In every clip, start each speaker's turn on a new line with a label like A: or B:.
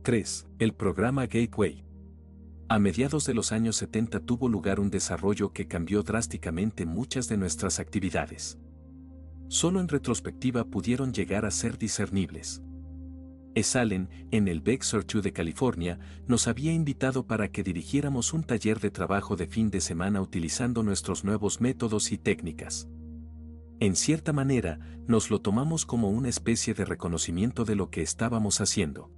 A: 3. El programa Gateway. A mediados de los años 70 tuvo lugar un desarrollo que cambió drásticamente muchas de nuestras actividades. Solo en retrospectiva pudieron llegar a ser discernibles. Esalen, en el Berkshire de California, nos había invitado para que dirigiéramos un taller de trabajo de fin de semana utilizando nuestros nuevos métodos y técnicas. En cierta manera, nos lo tomamos como una especie de reconocimiento de lo que estábamos haciendo.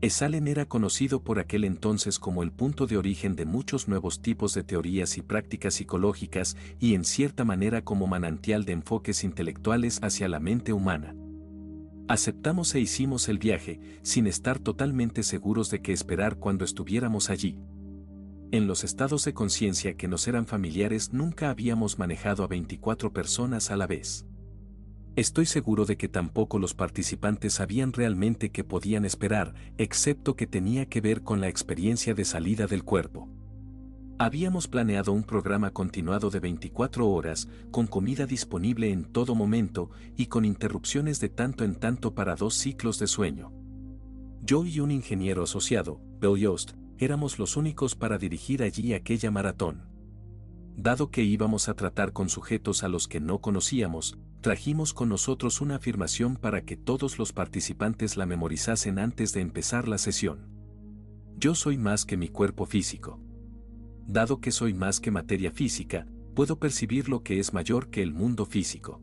A: Esalen era conocido por aquel entonces como el punto de origen de muchos nuevos tipos de teorías y prácticas psicológicas y en cierta manera como manantial de enfoques intelectuales hacia la mente humana. Aceptamos e hicimos el viaje, sin estar totalmente seguros de qué esperar cuando estuviéramos allí. En los estados de conciencia que nos eran familiares nunca habíamos manejado a 24 personas a la vez. Estoy seguro de que tampoco los participantes sabían realmente qué podían esperar, excepto que tenía que ver con la experiencia de salida del cuerpo. Habíamos planeado un programa continuado de 24 horas, con comida disponible en todo momento y con interrupciones de tanto en tanto para 2 ciclos de sueño. Yo y un ingeniero asociado, Bill Yost, éramos los únicos para dirigir allí aquella maratón. Dado que íbamos a tratar con sujetos a los que no conocíamos, trajimos con nosotros una afirmación para que todos los participantes la memorizasen antes de empezar la sesión. Yo soy más que mi cuerpo físico. Dado que soy más que materia física, puedo percibir lo que es mayor que el mundo físico.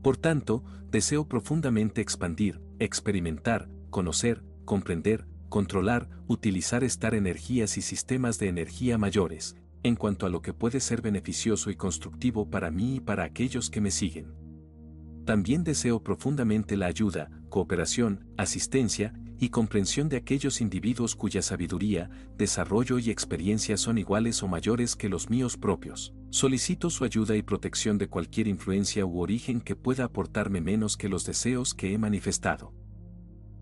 A: Por tanto, deseo profundamente expandir, experimentar, conocer, comprender, controlar, utilizar energías y sistemas de energía mayores, en cuanto a lo que puede ser beneficioso y constructivo para mí y para aquellos que me siguen. También deseo profundamente la ayuda, cooperación, asistencia y comprensión de aquellos individuos cuya sabiduría, desarrollo y experiencia son iguales o mayores que los míos propios. Solicito su ayuda y protección de cualquier influencia u origen que pueda aportarme menos que los deseos que he manifestado.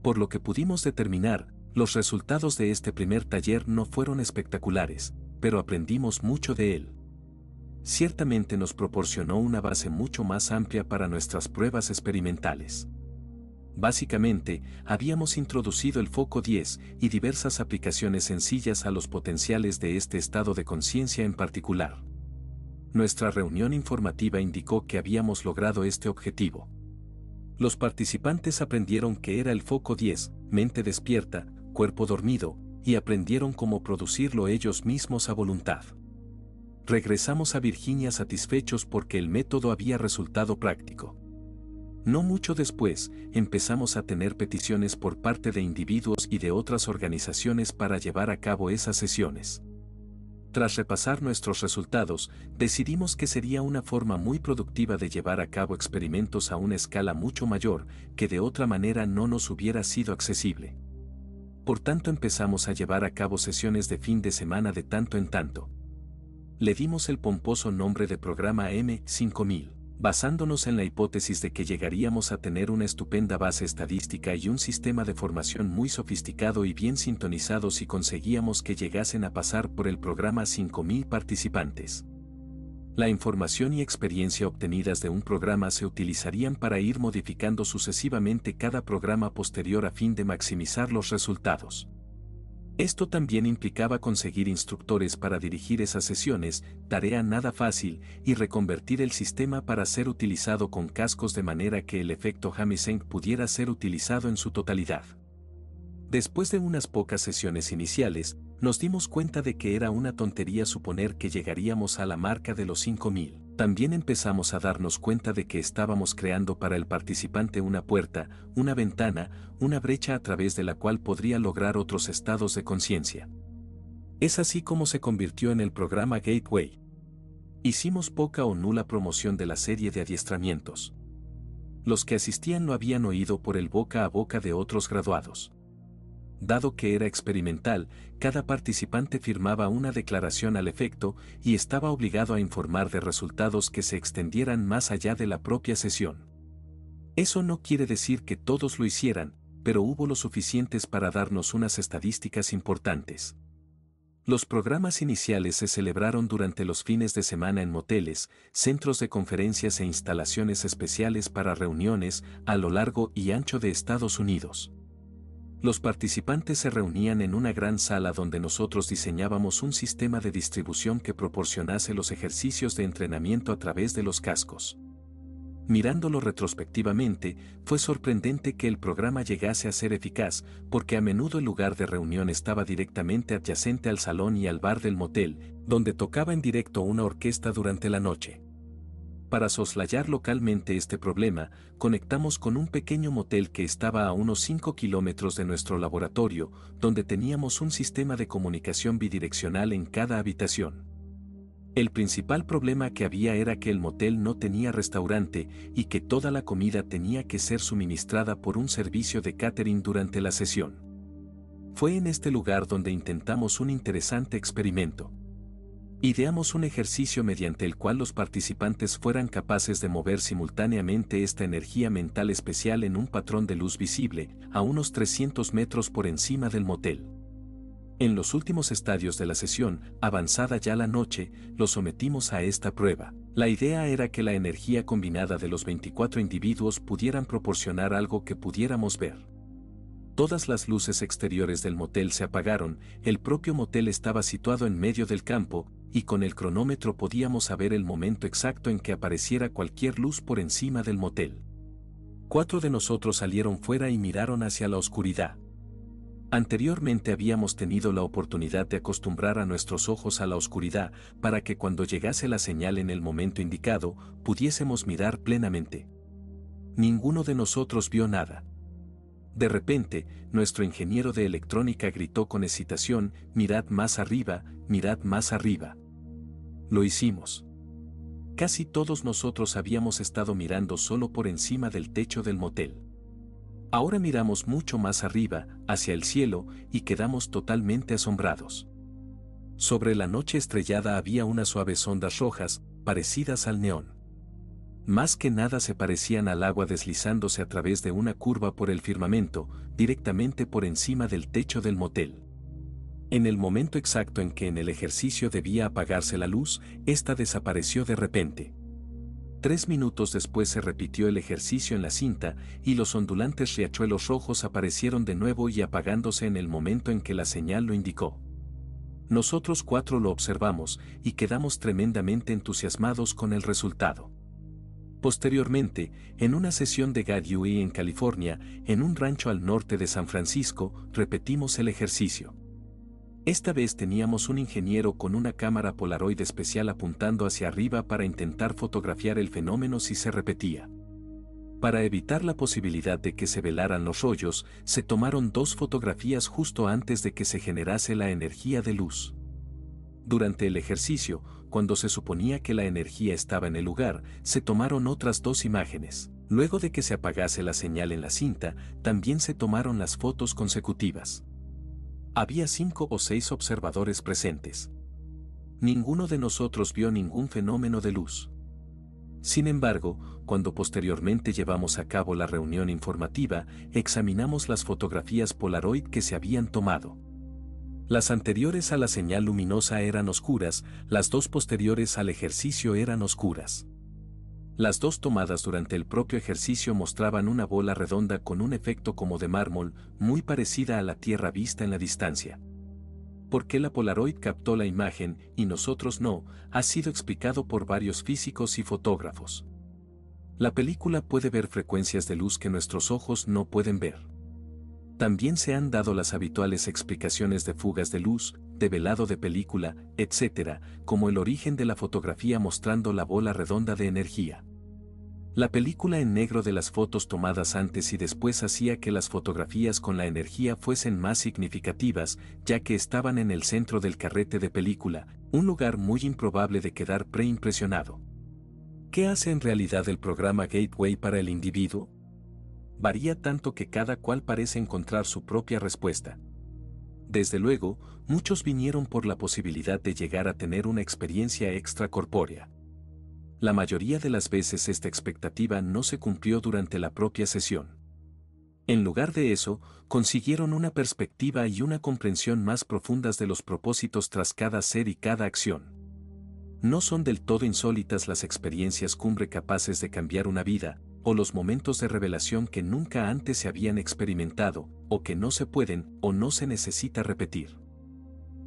A: Por lo que pudimos determinar, los resultados de este primer taller no fueron espectaculares, pero aprendimos mucho de él. Ciertamente nos proporcionó una base mucho más amplia para nuestras pruebas experimentales. Básicamente, habíamos introducido el foco 10 y diversas aplicaciones sencillas a los potenciales de este estado de conciencia en particular. Nuestra reunión informativa indicó que habíamos logrado este objetivo. Los participantes aprendieron qué era el foco 10, mente despierta, cuerpo dormido, y aprendieron cómo producirlo ellos mismos a voluntad. Regresamos a Virginia satisfechos porque el método había resultado práctico. No mucho después, empezamos a tener peticiones por parte de individuos y de otras organizaciones para llevar a cabo esas sesiones. Tras repasar nuestros resultados, decidimos que sería una forma muy productiva de llevar a cabo experimentos a una escala mucho mayor, que de otra manera no nos hubiera sido accesible. Por tanto empezamos a llevar a cabo sesiones de fin de semana de tanto en tanto. Le dimos el pomposo nombre de programa M5000, basándonos en la hipótesis de que llegaríamos a tener una estupenda base estadística y un sistema de formación muy sofisticado y bien sintonizado si conseguíamos que llegasen a pasar por el programa 5000 participantes. La información y experiencia obtenidas de un programa se utilizarían para ir modificando sucesivamente cada programa posterior a fin de maximizar los resultados. Esto también implicaba conseguir instructores para dirigir esas sesiones, tarea nada fácil, y reconvertir el sistema para ser utilizado con cascos de manera que el efecto Hamiseng pudiera ser utilizado en su totalidad. Después de unas pocas sesiones iniciales, nos dimos cuenta de que era una tontería suponer que llegaríamos a la marca de los 5000. También empezamos a darnos cuenta de que estábamos creando para el participante una puerta, una ventana, una brecha a través de la cual podría lograr otros estados de conciencia. Es así como se convirtió en el programa Gateway. Hicimos poca o nula promoción de la serie de adiestramientos. Los que asistían lo habían oído por el boca a boca de otros graduados. Dado que era experimental, cada participante firmaba una declaración al efecto y estaba obligado a informar de resultados que se extendieran más allá de la propia sesión. Eso no quiere decir que todos lo hicieran, pero hubo lo suficientes para darnos unas estadísticas importantes. Los programas iniciales se celebraron durante los fines de semana en moteles, centros de conferencias e instalaciones especiales para reuniones a lo largo y ancho de Estados Unidos. Los participantes se reunían en una gran sala donde nosotros diseñábamos un sistema de distribución que proporcionase los ejercicios de entrenamiento a través de los cascos. Mirándolo retrospectivamente, fue sorprendente que el programa llegase a ser eficaz, porque a menudo el lugar de reunión estaba directamente adyacente al salón y al bar del motel, donde tocaba en directo una orquesta durante la noche. Para soslayar localmente este problema, conectamos con un pequeño motel que estaba a unos 5 kilómetros de nuestro laboratorio, donde teníamos un sistema de comunicación bidireccional en cada habitación. El principal problema que había era que el motel no tenía restaurante y que toda la comida tenía que ser suministrada por un servicio de catering durante la sesión. Fue en este lugar donde intentamos un interesante experimento. Ideamos un ejercicio mediante el cual los participantes fueran capaces de mover simultáneamente esta energía mental especial en un patrón de luz visible, a unos 300 metros por encima del motel. En los últimos estadios de la sesión, avanzada ya la noche, los sometimos a esta prueba. La idea era que la energía combinada de los 24 individuos pudieran proporcionar algo que pudiéramos ver. Todas las luces exteriores del motel se apagaron, el propio motel estaba situado en medio del campo, y con el cronómetro podíamos saber el momento exacto en que apareciera cualquier luz por encima del motel. 4 de nosotros salieron fuera y miraron hacia la oscuridad. Anteriormente habíamos tenido la oportunidad de acostumbrar a nuestros ojos a la oscuridad para que cuando llegase la señal en el momento indicado, pudiésemos mirar plenamente. Ninguno de nosotros vio nada. De repente, nuestro ingeniero de electrónica gritó con excitación: «Mirad más arriba, mirad más arriba». Lo hicimos. Casi todos nosotros habíamos estado mirando solo por encima del techo del motel. Ahora miramos mucho más arriba, hacia el cielo, y quedamos totalmente asombrados. Sobre la noche estrellada había unas suaves ondas rojas, parecidas al neón. Más que nada se parecían al agua deslizándose a través de una curva por el firmamento, directamente por encima del techo del motel. En el momento exacto en que en el ejercicio debía apagarse la luz, esta desapareció de repente. 3 minutos después se repitió el ejercicio en la cinta, y los ondulantes riachuelos rojos aparecieron de nuevo y apagándose en el momento en que la señal lo indicó. Nosotros 4 lo observamos, y quedamos tremendamente entusiasmados con el resultado. Posteriormente, en una sesión de GAD-UE en California, en un rancho al norte de San Francisco, repetimos el ejercicio. Esta vez teníamos un ingeniero con una cámara Polaroid especial apuntando hacia arriba para intentar fotografiar el fenómeno si se repetía. Para evitar la posibilidad de que se velaran los rollos, se tomaron 2 fotografías justo antes de que se generase la energía de luz. Durante el ejercicio, cuando se suponía que la energía estaba en el lugar, se tomaron otras 2 imágenes. Luego de que se apagase la señal en la cinta, también se tomaron las fotos consecutivas. Había 5 o 6 observadores presentes. Ninguno de nosotros vio ningún fenómeno de luz. Sin embargo, cuando posteriormente llevamos a cabo la reunión informativa, examinamos las fotografías Polaroid que se habían tomado. Las anteriores a la señal luminosa eran oscuras, las 2 posteriores al ejercicio eran oscuras. Las 2 tomadas durante el propio ejercicio mostraban una bola redonda con un efecto como de mármol, muy parecida a la Tierra vista en la distancia. ¿Por qué la Polaroid captó la imagen y nosotros no? Ha sido explicado por varios físicos y fotógrafos. La película puede ver frecuencias de luz que nuestros ojos no pueden ver. También se han dado las habituales explicaciones de fugas de luz, de velado de película, etc., como el origen de la fotografía mostrando la bola redonda de energía. La película en negro de las fotos tomadas antes y después hacía que las fotografías con la energía fuesen más significativas, ya que estaban en el centro del carrete de película, un lugar muy improbable de quedar preimpresionado. ¿Qué hace en realidad el programa Gateway para el individuo? Varía tanto que cada cual parece encontrar su propia respuesta. Desde luego, muchos vinieron por la posibilidad de llegar a tener una experiencia extracorpórea. La mayoría de las veces esta expectativa no se cumplió durante la propia sesión. En lugar de eso, consiguieron una perspectiva y una comprensión más profundas de los propósitos tras cada ser y cada acción. No son del todo insólitas las experiencias cumbre capaces de cambiar una vida, o los momentos de revelación que nunca antes se habían experimentado, o que no se pueden o no se necesita repetir.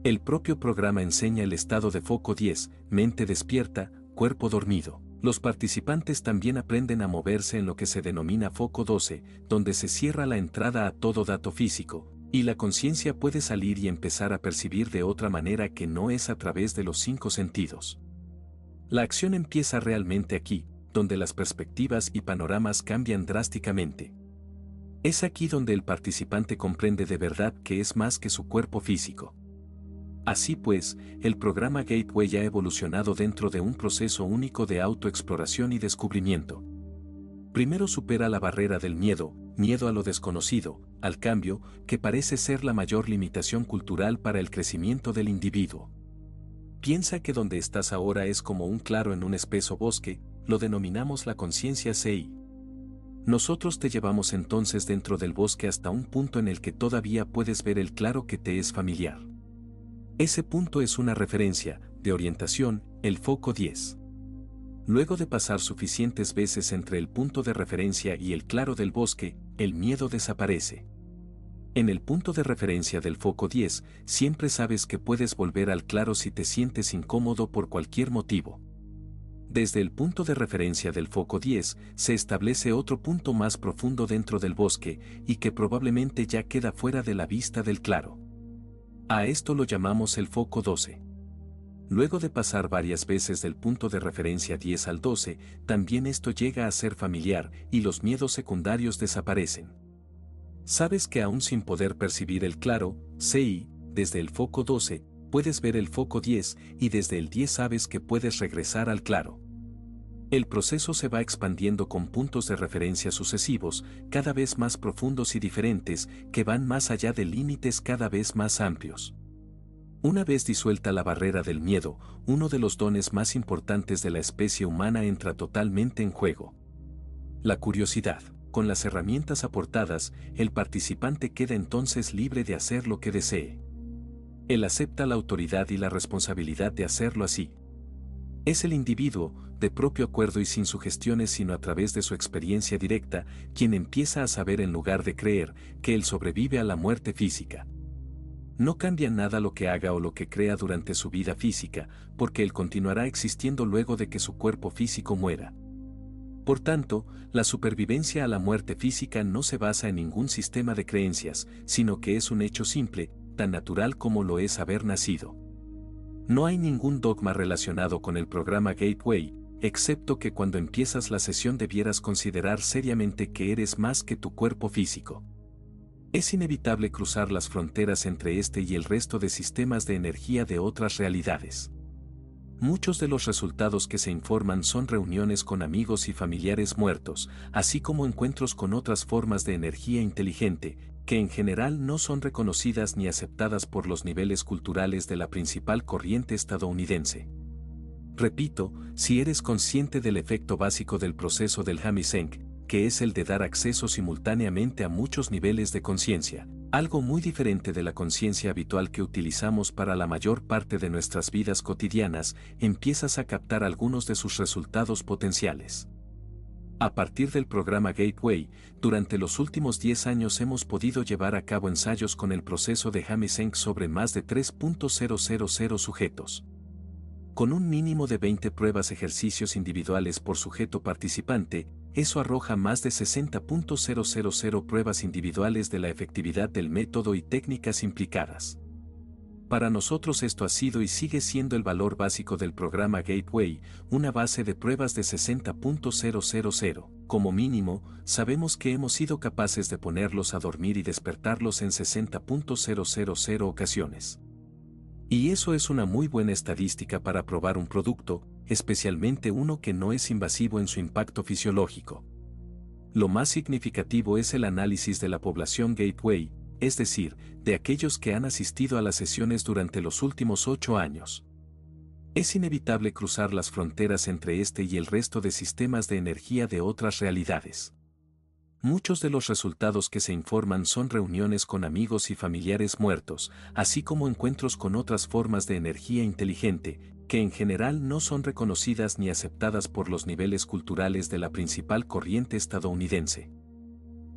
A: El propio programa enseña el estado de foco 10, mente despierta, cuerpo dormido. Los participantes también aprenden a moverse en lo que se denomina foco 12, donde se cierra la entrada a todo dato físico, y la conciencia puede salir y empezar a percibir de otra manera que no es a través de los 5 sentidos. La acción empieza realmente aquí, donde las perspectivas y panoramas cambian drásticamente. Es aquí donde el participante comprende de verdad que es más que su cuerpo físico. Así pues, el programa Gateway ha evolucionado dentro de un proceso único de autoexploración y descubrimiento. Primero supera la barrera del miedo a lo desconocido, al cambio, que parece ser la mayor limitación cultural para el crecimiento del individuo. Piensa que donde estás ahora es como un claro en un espeso bosque, lo denominamos la conciencia CI. Nosotros te llevamos entonces dentro del bosque hasta un punto en el que todavía puedes ver el claro que te es familiar. Ese punto es una referencia, de orientación, el foco 10. Luego de pasar suficientes veces entre el punto de referencia y el claro del bosque, el miedo desaparece. En el punto de referencia del foco 10, siempre sabes que puedes volver al claro si te sientes incómodo por cualquier motivo. Desde el punto de referencia del foco 10, se establece otro punto más profundo dentro del bosque, y que probablemente ya queda fuera de la vista del claro. A esto lo llamamos el foco 12. Luego de pasar varias veces del punto de referencia 10 al 12, también esto llega a ser familiar y los miedos secundarios desaparecen. Sabes que aún sin poder percibir el claro, CI, desde el foco 12, puedes ver el foco 10 y desde el 10 sabes que puedes regresar al claro. El proceso se va expandiendo con puntos de referencia sucesivos, cada vez más profundos y diferentes, que van más allá de límites cada vez más amplios. Una vez disuelta la barrera del miedo, uno de los dones más importantes de la especie humana entra totalmente en juego. La curiosidad. Con las herramientas aportadas, el participante queda entonces libre de hacer lo que desee. Él acepta la autoridad y la responsabilidad de hacerlo así. Es el individuo, de propio acuerdo y sin sugestiones sino a través de su experiencia directa, quien empieza a saber en lugar de creer, que él sobrevive a la muerte física. No cambia nada lo que haga o lo que crea durante su vida física, porque él continuará existiendo luego de que su cuerpo físico muera. Por tanto, la supervivencia a la muerte física no se basa en ningún sistema de creencias, sino que es un hecho simple, tan natural como lo es haber nacido. No hay ningún dogma relacionado con el programa Gateway, excepto que cuando empiezas la sesión debieras considerar seriamente que eres más que tu cuerpo físico. Es inevitable cruzar las fronteras entre este y el resto de sistemas de energía de otras realidades. Muchos de los resultados que se informan son reuniones con amigos y familiares muertos, así como encuentros con otras formas de energía inteligente, que en general no son reconocidas ni aceptadas por los niveles culturales de la principal corriente estadounidense. Repito, si eres consciente del efecto básico del proceso del Hamiseng, que es el de dar acceso simultáneamente a muchos niveles de conciencia, algo muy diferente de la conciencia habitual que utilizamos para la mayor parte de nuestras vidas cotidianas, empiezas a captar algunos de sus resultados potenciales. A partir del programa Gateway, durante los últimos 10 años hemos podido llevar a cabo ensayos con el proceso de Hamiseng sobre más de 3.000 sujetos. Con un mínimo de 20 pruebas ejercicios individuales por sujeto participante, eso arroja más de 60.000 pruebas individuales de la efectividad del método y técnicas implicadas. Para nosotros esto ha sido y sigue siendo el valor básico del programa Gateway, una base de pruebas de 60.000. Como mínimo, sabemos que hemos sido capaces de ponerlos a dormir y despertarlos en 60.000 ocasiones. Y eso es una muy buena estadística para probar un producto, especialmente uno que no es invasivo en su impacto fisiológico. Lo más significativo es el análisis de la población Gateway, es decir, de aquellos que han asistido a las sesiones durante los últimos 8 años. Es inevitable cruzar las fronteras entre este y el resto de sistemas de energía de otras realidades. Muchos de los resultados que se informan son reuniones con amigos y familiares muertos, así como encuentros con otras formas de energía inteligente, que en general no son reconocidas ni aceptadas por los niveles culturales de la principal corriente estadounidense.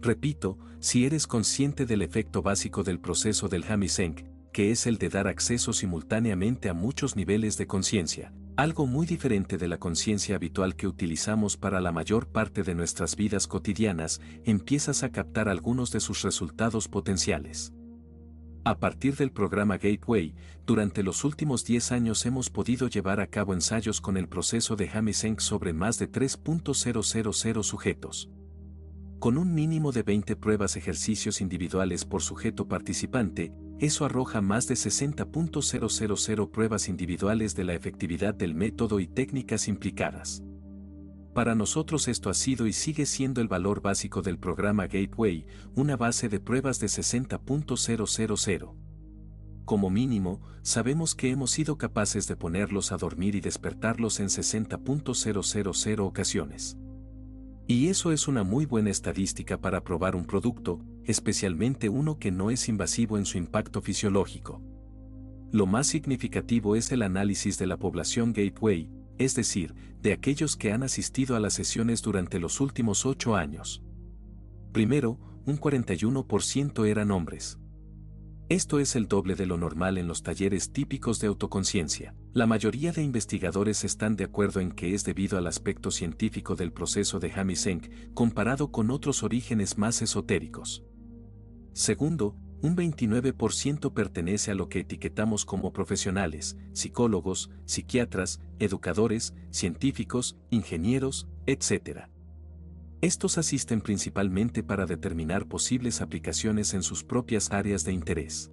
A: Repito, si eres consciente del efecto básico del proceso del Hamiseng, que es el de dar acceso simultáneamente a muchos niveles de conciencia, algo muy diferente de la conciencia habitual que utilizamos para la mayor parte de nuestras vidas cotidianas, empiezas a captar algunos de sus resultados potenciales. A partir del programa Gateway, durante los últimos 10 años hemos podido llevar a cabo ensayos con el proceso de Hamiseng sobre más de 3.000 sujetos. Con un mínimo de 20 pruebas ejercicios individuales por sujeto participante, eso arroja más de 60.000 pruebas individuales de la efectividad del método y técnicas implicadas. Para nosotros esto ha sido y sigue siendo el valor básico del programa Gateway, una base de pruebas de 60.000. Como mínimo, sabemos que hemos sido capaces de ponerlos a dormir y despertarlos en 60.000 ocasiones. Y eso es una muy buena estadística para probar un producto, especialmente uno que no es invasivo en su impacto fisiológico. Lo más significativo es el análisis de la población Gateway, es decir, de aquellos que han asistido a las sesiones durante los últimos 8 años. Primero, un 41% eran hombres. Esto es el doble de lo normal en los talleres típicos de autoconciencia. La mayoría de investigadores están de acuerdo en que es debido al aspecto científico del proceso de Hamiseng comparado con otros orígenes más esotéricos. Segundo, un 29% pertenece a lo que etiquetamos como profesionales, psicólogos, psiquiatras, educadores, científicos, ingenieros, etc. Estos asisten principalmente para determinar posibles aplicaciones en sus propias áreas de interés.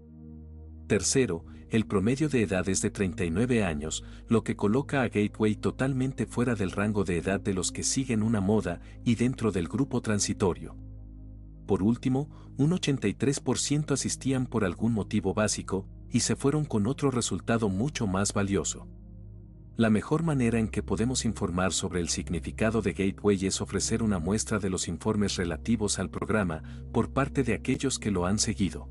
A: Tercero, el promedio de edad es de 39 años, lo que coloca a Gateway totalmente fuera del rango de edad de los que siguen una moda y dentro del grupo transitorio. Por último, un 83% asistían por algún motivo básico y se fueron con otro resultado mucho más valioso. La mejor manera en que podemos informar sobre el significado de Gateway es ofrecer una muestra de los informes relativos al programa por parte de aquellos que lo han seguido.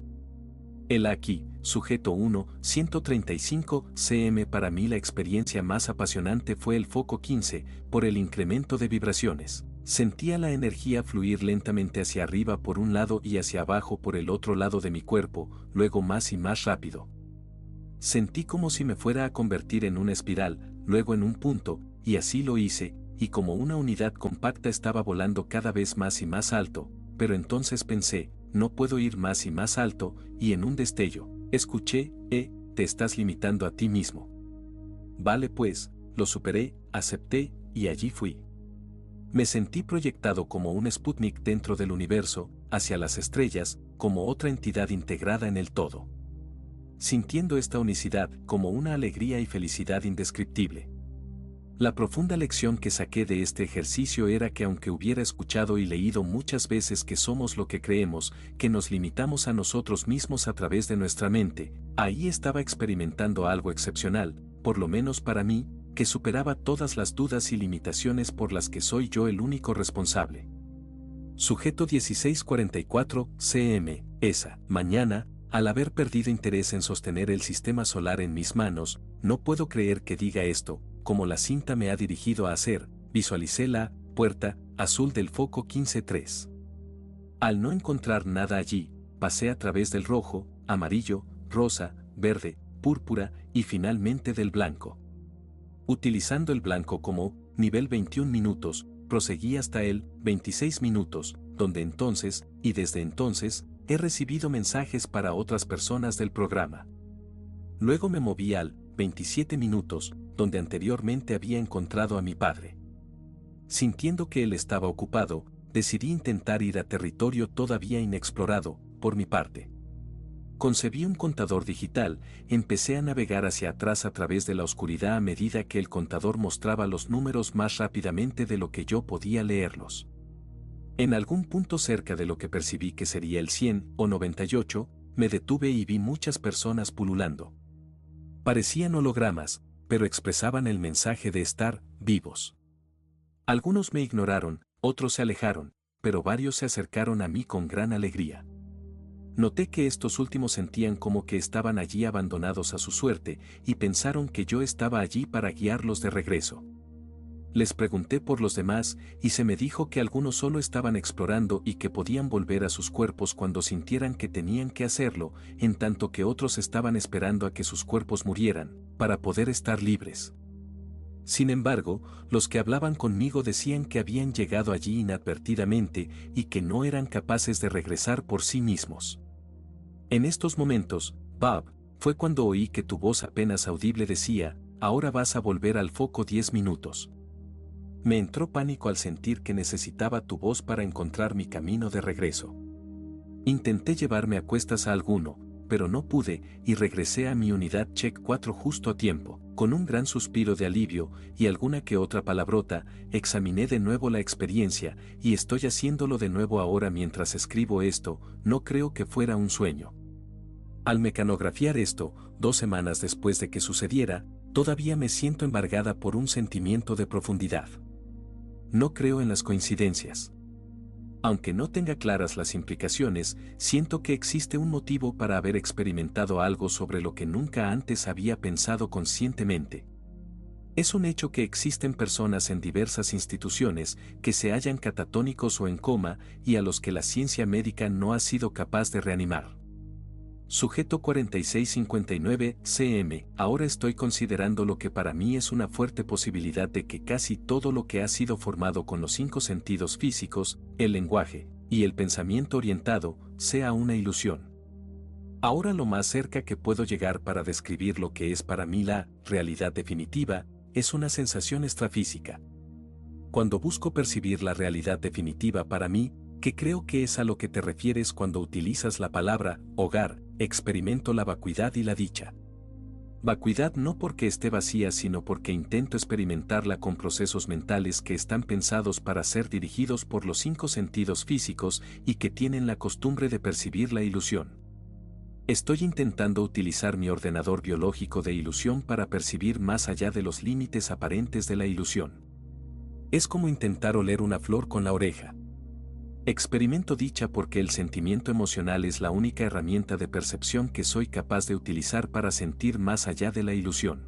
A: El aquí, sujeto 1, 135 cm. Para mí la experiencia más apasionante fue el foco 15, por el incremento de vibraciones. Sentía la energía fluir lentamente hacia arriba por un lado y hacia abajo por el otro lado de mi cuerpo, luego más y más rápido. Sentí como si me fuera a convertir en una espiral, luego en un punto, y así lo hice, y como una unidad compacta estaba volando cada vez más y más alto, pero entonces pensé, no puedo ir más y más alto, y en un destello, escuché, te estás limitando a ti mismo. Vale pues, lo superé, acepté, y allí fui. Me sentí proyectado como un Sputnik dentro del universo, hacia las estrellas, como otra entidad integrada en el todo. Sintiendo esta unicidad como una alegría y felicidad indescriptible. La profunda lección que saqué de este ejercicio era que aunque hubiera escuchado y leído muchas veces que somos lo que creemos, que nos limitamos a nosotros mismos a través de nuestra mente, ahí estaba experimentando algo excepcional, por lo menos para mí, que superaba todas las dudas y limitaciones por las que soy yo el único responsable. Sujeto 1644, cm, esa mañana, al haber perdido interés en sostener el sistema solar en mis manos, no puedo creer que diga esto, como la cinta me ha dirigido a hacer, visualicé la puerta azul del foco 15-3. Al no encontrar nada allí, pasé a través del rojo, amarillo, rosa, verde, púrpura y finalmente del blanco. Utilizando el blanco como nivel 21 minutos, proseguí hasta el 26 minutos, donde entonces, y desde entonces, he recibido mensajes para otras personas del programa. Luego me moví al 27 minutos, donde anteriormente había encontrado a mi padre. Sintiendo que él estaba ocupado, decidí intentar ir a territorio todavía inexplorado, por mi parte. Concebí un contador digital, empecé a navegar hacia atrás a través de la oscuridad a medida que el contador mostraba los números más rápidamente de lo que yo podía leerlos. En algún punto cerca de lo que percibí que sería el 100 o 98, me detuve y vi muchas personas pululando. Parecían hologramas, pero expresaban el mensaje de estar vivos. Algunos me ignoraron, otros se alejaron, pero varios se acercaron a mí con gran alegría. Noté que estos últimos sentían como que estaban allí abandonados a su suerte y pensaron que yo estaba allí para guiarlos de regreso. Les pregunté por los demás y se me dijo que algunos solo estaban explorando y que podían volver a sus cuerpos cuando sintieran que tenían que hacerlo, en tanto que otros estaban esperando a que sus cuerpos murieran, para poder estar libres. Sin embargo, los que hablaban conmigo decían que habían llegado allí inadvertidamente y que no eran capaces de regresar por sí mismos. En estos momentos, Bob, fue cuando oí que tu voz apenas audible decía, ahora vas a volver al foco 10 minutos. Me entró pánico al sentir que necesitaba tu voz para encontrar mi camino de regreso. Intenté llevarme a cuestas a alguno, pero no pude y regresé a mi unidad Check 4 justo a tiempo. Con un gran suspiro de alivio y alguna que otra palabrota, examiné de nuevo la experiencia y estoy haciéndolo de nuevo ahora mientras escribo esto, no creo que fuera un sueño. Al mecanografiar esto, 2 semanas después de que sucediera, todavía me siento embargada por un sentimiento de profundidad. No creo en las coincidencias. Aunque no tenga claras las implicaciones, siento que existe un motivo para haber experimentado algo sobre lo que nunca antes había pensado conscientemente. Es un hecho que existen personas en diversas instituciones que se hallan catatónicos o en coma y a los que la ciencia médica no ha sido capaz de reanimar. Sujeto 4659, CM. Ahora estoy considerando lo que para mí es una fuerte posibilidad de que casi todo lo que ha sido formado con los 5 sentidos físicos, el lenguaje y el pensamiento orientado, sea una ilusión. Ahora lo más cerca que puedo llegar para describir lo que es para mí la realidad definitiva, es una sensación extrafísica. Cuando busco percibir la realidad definitiva para mí, que creo que es a lo que te refieres cuando utilizas la palabra hogar, experimento la vacuidad y la dicha. Vacuidad no porque esté vacía sino porque intento experimentarla con procesos mentales que están pensados para ser dirigidos por los 5 sentidos físicos y que tienen la costumbre de percibir la ilusión. Estoy intentando utilizar mi ordenador biológico de ilusión para percibir más allá de los límites aparentes de la ilusión. Es como intentar oler una flor con la oreja. Experimento dicha porque el sentimiento emocional es la única herramienta de percepción que soy capaz de utilizar para sentir más allá de la ilusión.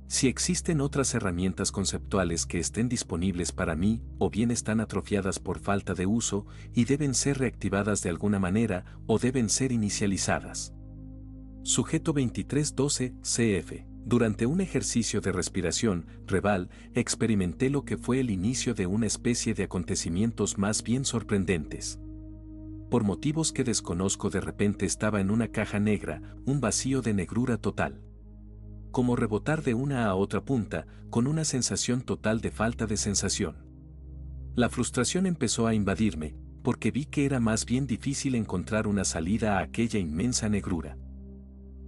A: Si existen otras herramientas conceptuales que estén disponibles para mí, o bien están atrofiadas por falta de uso y deben ser reactivadas de alguna manera, o deben ser inicializadas. Sujeto 2312, CF. Durante un ejercicio de respiración, Reval, experimenté lo que fue el inicio de una especie de acontecimientos más bien sorprendentes. Por motivos que desconozco, de repente estaba en una caja negra, un vacío de negrura total. Como rebotar de una a otra punta, con una sensación total de falta de sensación. La frustración empezó a invadirme, porque vi que era más bien difícil encontrar una salida a aquella inmensa negrura.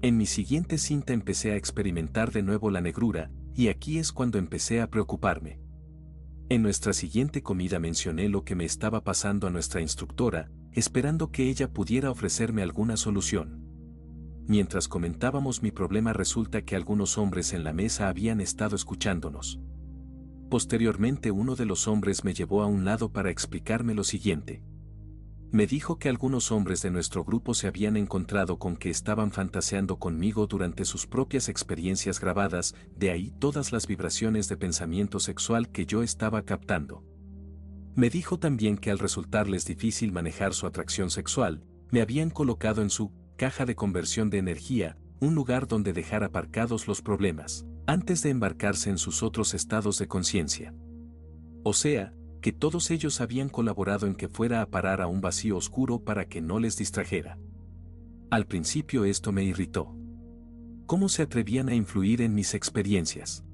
A: En mi siguiente cinta empecé a experimentar de nuevo la negrura, y aquí es cuando empecé a preocuparme. En nuestra siguiente comida mencioné lo que me estaba pasando a nuestra instructora, esperando que ella pudiera ofrecerme alguna solución. Mientras comentábamos mi problema, resulta que algunos hombres en la mesa habían estado escuchándonos. Posteriormente uno de los hombres me llevó a un lado para explicarme lo siguiente. Me dijo que algunos hombres de nuestro grupo se habían encontrado con que estaban fantaseando conmigo durante sus propias experiencias grabadas, de ahí todas las vibraciones de pensamiento sexual que yo estaba captando. Me dijo también que al resultarles difícil manejar su atracción sexual, me habían colocado en su caja de conversión de energía, un lugar donde dejar aparcados los problemas, antes de embarcarse en sus otros estados de conciencia. O sea, que todos ellos habían colaborado en que fuera a parar a un vacío oscuro para que no les distrajera. Al principio esto me irritó. ¿Cómo se atrevían a influir en mis experiencias?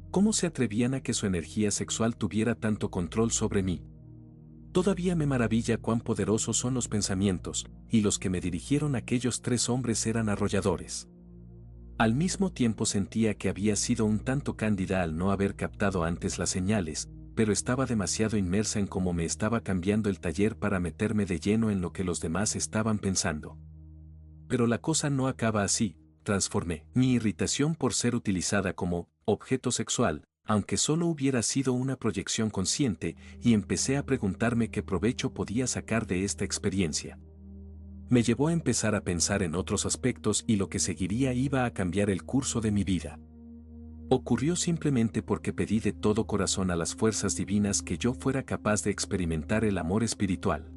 A: ¿Cómo se atrevían a que su energía sexual tuviera tanto control sobre mí? Todavía me maravilla cuán poderosos son los pensamientos, y los que me dirigieron aquellos 3 hombres eran arrolladores. Al mismo tiempo sentía que había sido un tanto cándida al no haber captado antes las señales, pero estaba demasiado inmersa en cómo me estaba cambiando el taller para meterme de lleno en lo que los demás estaban pensando. Pero la cosa no acaba así. Transformé mi irritación por ser utilizada como objeto sexual, aunque solo hubiera sido una proyección consciente, y empecé a preguntarme qué provecho podía sacar de esta experiencia. Me llevó a empezar a pensar en otros aspectos y lo que seguiría iba a cambiar el curso de mi vida. Ocurrió simplemente porque pedí de todo corazón a las fuerzas divinas que yo fuera capaz de experimentar el amor espiritual.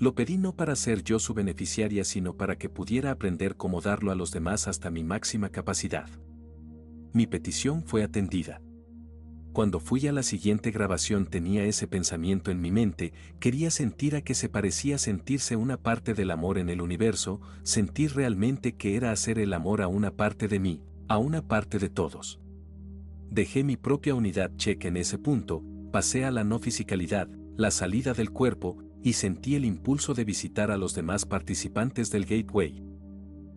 A: Lo pedí no para ser yo su beneficiaria, sino para que pudiera aprender cómo darlo a los demás hasta mi máxima capacidad. Mi petición fue atendida. Cuando fui a la siguiente grabación tenía ese pensamiento en mi mente, quería sentir a que se parecía sentirse una parte del amor en el universo, sentir realmente que era hacer el amor a una parte de mí, a una parte de todos. Dejé mi propia unidad check en ese punto, pasé a la no fisicalidad, la salida del cuerpo, y sentí el impulso de visitar a los demás participantes del Gateway.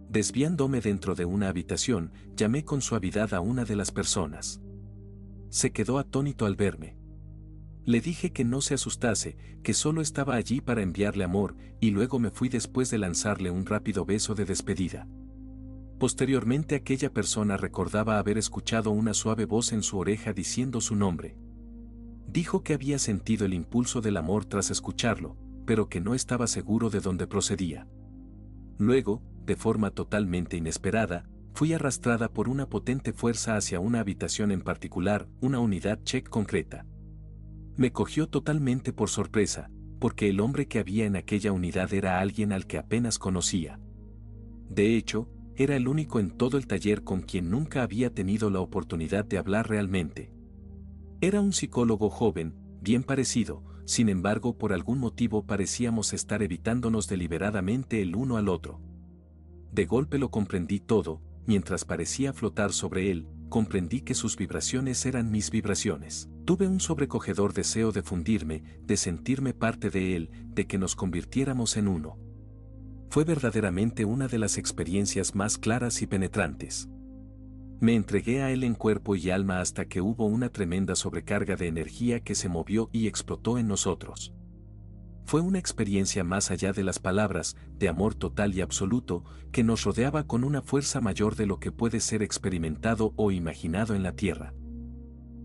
A: Desviándome dentro de una habitación, llamé con suavidad a una de las personas. Se quedó atónito al verme. Le dije que no se asustase, que solo estaba allí para enviarle amor, y luego me fui después de lanzarle un rápido beso de despedida. Posteriormente aquella persona recordaba haber escuchado una suave voz en su oreja diciendo su nombre. Dijo que había sentido el impulso del amor tras escucharlo, pero que no estaba seguro de dónde procedía. Luego, de forma totalmente inesperada, fui arrastrada por una potente fuerza hacia una habitación en particular, una unidad check concreta. Me cogió totalmente por sorpresa, porque el hombre que había en aquella unidad era alguien al que apenas conocía. De hecho, era el único en todo el taller con quien nunca había tenido la oportunidad de hablar realmente. Era un psicólogo joven, bien parecido, sin embargo por algún motivo parecíamos estar evitándonos deliberadamente el uno al otro. De golpe lo comprendí todo, mientras parecía flotar sobre él, comprendí que sus vibraciones eran mis vibraciones. Tuve un sobrecogedor deseo de fundirme, de sentirme parte de él, de que nos convirtiéramos en uno. Fue verdaderamente una de las experiencias más claras y penetrantes. Me entregué a él en cuerpo y alma hasta que hubo una tremenda sobrecarga de energía que se movió y explotó en nosotros. Fue una experiencia más allá de las palabras, de amor total y absoluto, que nos rodeaba con una fuerza mayor de lo que puede ser experimentado o imaginado en la tierra.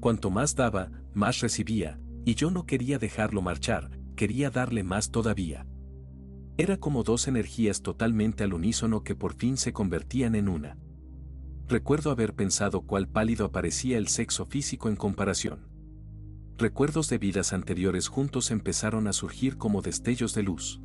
A: Cuanto más daba, más recibía, y yo no quería dejarlo marchar, quería darle más todavía. Era como dos energías totalmente al unísono que por fin se convertían en una. Recuerdo haber pensado cuál pálido aparecía el sexo físico en comparación. Recuerdos de vidas anteriores juntos empezaron a surgir como destellos de luz.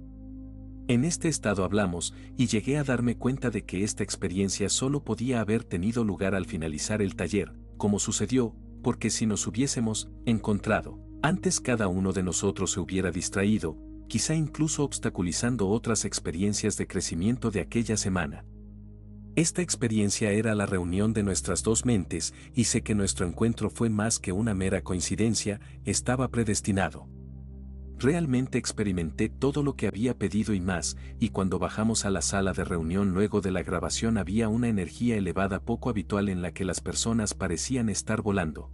A: En este estado hablamos, y llegué a darme cuenta de que esta experiencia solo podía haber tenido lugar al finalizar el taller, como sucedió, porque si nos hubiésemos encontrado, antes cada uno de nosotros se hubiera distraído, quizá incluso obstaculizando otras experiencias de crecimiento de aquella semana. Esta experiencia era la reunión de nuestras dos mentes, y sé que nuestro encuentro fue más que una mera coincidencia, estaba predestinado. Realmente experimenté todo lo que había pedido y más, y cuando bajamos a la sala de reunión luego de la grabación había una energía elevada poco habitual en la que las personas parecían estar volando.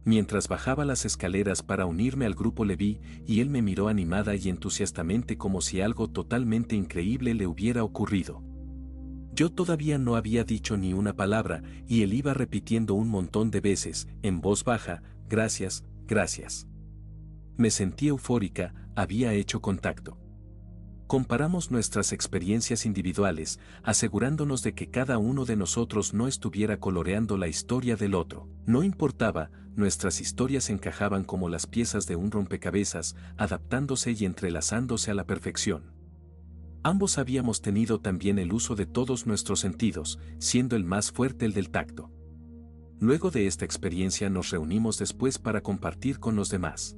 A: Mientras bajaba las escaleras para unirme al grupo le vi, y él me miró animada y entusiastamente como si algo totalmente increíble le hubiera ocurrido. Yo todavía no había dicho ni una palabra, y él iba repitiendo un montón de veces, en voz baja, gracias, gracias. Me sentí eufórica, había hecho contacto. Comparamos nuestras experiencias individuales, asegurándonos de que cada uno de nosotros no estuviera coloreando la historia del otro. No importaba, nuestras historias encajaban como las piezas de un rompecabezas, adaptándose y entrelazándose a la perfección. Ambos habíamos tenido también el uso de todos nuestros sentidos, siendo el más fuerte el del tacto. Luego de esta experiencia nos reunimos después para compartir con los demás.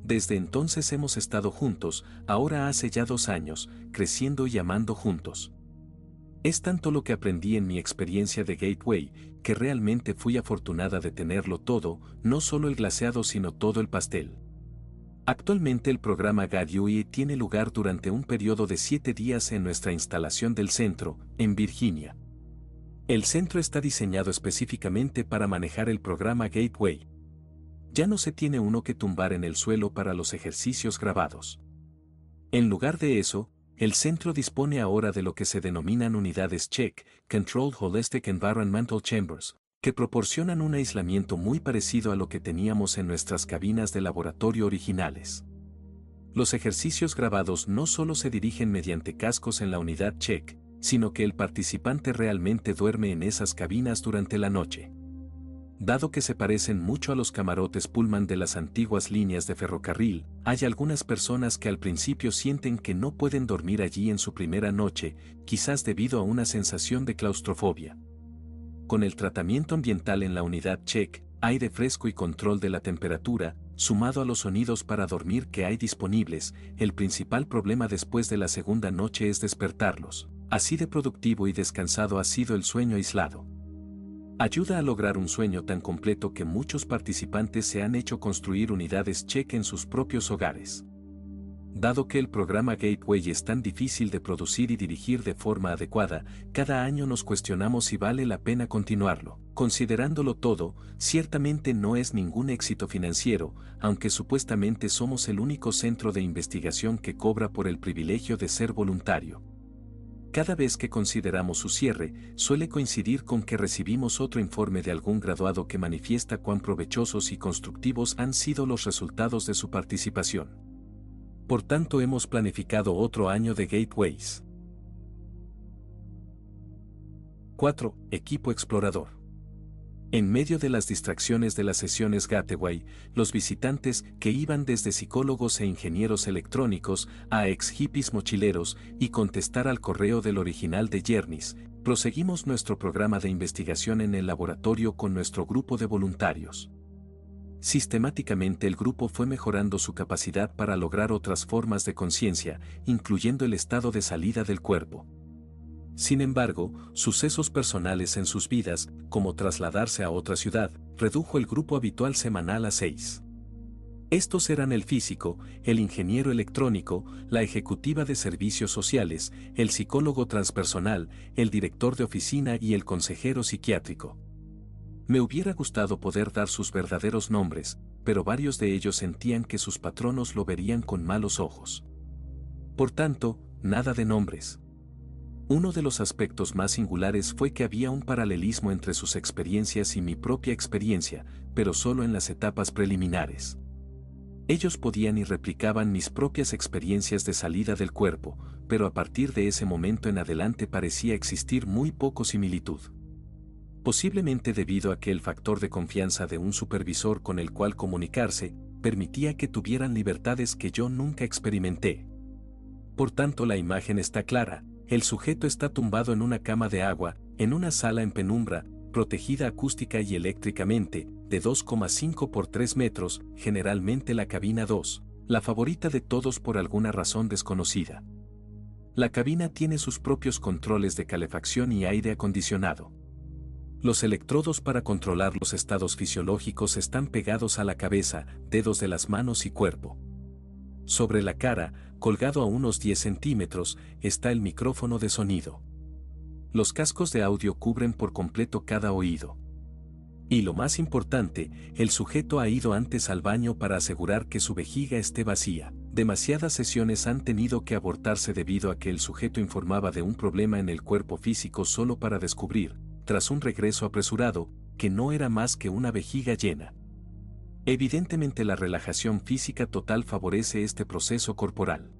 A: Desde entonces hemos estado juntos, ahora hace ya 2 años, creciendo y amando juntos. Es tanto lo que aprendí en mi experiencia de Gateway, que realmente fui afortunada de tenerlo todo, no solo el glaseado sino todo el pastel. Actualmente el programa Gateway tiene lugar durante un periodo de 7 días en nuestra instalación del centro, en Virginia. El centro está diseñado específicamente para manejar el programa Gateway. Ya no se tiene uno que tumbar en el suelo para los ejercicios grabados. En lugar de eso, el centro dispone ahora de lo que se denominan unidades Check, Controlled Holistic Environmental Chambers, que proporcionan un aislamiento muy parecido a lo que teníamos en nuestras cabinas de laboratorio originales. Los ejercicios grabados no solo se dirigen mediante cascos en la unidad check, sino que el participante realmente duerme en esas cabinas durante la noche. Dado que se parecen mucho a los camarotes Pullman de las antiguas líneas de ferrocarril, hay algunas personas que al principio sienten que no pueden dormir allí en su primera noche, quizás debido a una sensación de claustrofobia. Con el tratamiento ambiental en la unidad check, aire fresco y control de la temperatura, sumado a los sonidos para dormir que hay disponibles, el principal problema después de la segunda noche es despertarlos. Así de productivo y descansado ha sido el sueño aislado. Ayuda a lograr un sueño tan completo que muchos participantes se han hecho construir unidades check en sus propios hogares. Dado que el programa Gateway es tan difícil de producir y dirigir de forma adecuada, cada año nos cuestionamos si vale la pena continuarlo. Considerándolo todo, ciertamente no es ningún éxito financiero, aunque supuestamente somos el único centro de investigación que cobra por el privilegio de ser voluntario. Cada vez que consideramos su cierre, suele coincidir con que recibimos otro informe de algún graduado que manifiesta cuán provechosos y constructivos han sido los resultados de su participación. Por tanto, hemos planificado otro año de Gateways. 4. Equipo explorador. En medio de las distracciones de las sesiones Gateway, los visitantes, que iban desde psicólogos e ingenieros electrónicos a ex-hippies mochileros y contestar al correo del original de Jernis, proseguimos nuestro programa de investigación en el laboratorio con nuestro grupo de voluntarios. Sistemáticamente el grupo fue mejorando su capacidad para lograr otras formas de conciencia, incluyendo el estado de salida del cuerpo. Sin embargo, sucesos personales en sus vidas, como trasladarse a otra ciudad, redujo el grupo habitual semanal a 6. Estos eran el físico, el ingeniero electrónico, la ejecutiva de servicios sociales, el psicólogo transpersonal, el director de oficina y el consejero psiquiátrico. Me hubiera gustado poder dar sus verdaderos nombres, pero varios de ellos sentían que sus patronos lo verían con malos ojos. Por tanto, nada de nombres. Uno de los aspectos más singulares fue que había un paralelismo entre sus experiencias y mi propia experiencia, pero solo en las etapas preliminares. Ellos podían y replicaban mis propias experiencias de salida del cuerpo, pero a partir de ese momento en adelante parecía existir muy poco similitud. Posiblemente debido a que el factor de confianza de un supervisor con el cual comunicarse, permitía que tuvieran libertades que yo nunca experimenté. Por tanto, la imagen está clara. El sujeto está tumbado en una cama de agua, en una sala en penumbra, protegida acústica y eléctricamente, de 2,5 por 3 metros, generalmente la cabina 2, la favorita de todos por alguna razón desconocida. La cabina tiene sus propios controles de calefacción y aire acondicionado. Los electrodos para controlar los estados fisiológicos están pegados a la cabeza, dedos de las manos y cuerpo. Sobre la cara, colgado a unos 10 centímetros, está el micrófono de sonido. Los cascos de audio cubren por completo cada oído. Y lo más importante, el sujeto ha ido antes al baño para asegurar que su vejiga esté vacía. Demasiadas sesiones han tenido que abortarse debido a que el sujeto informaba de un problema en el cuerpo físico solo para descubrir, tras un regreso apresurado, que no era más que una vejiga llena. Evidentemente la relajación física total favorece este proceso corporal.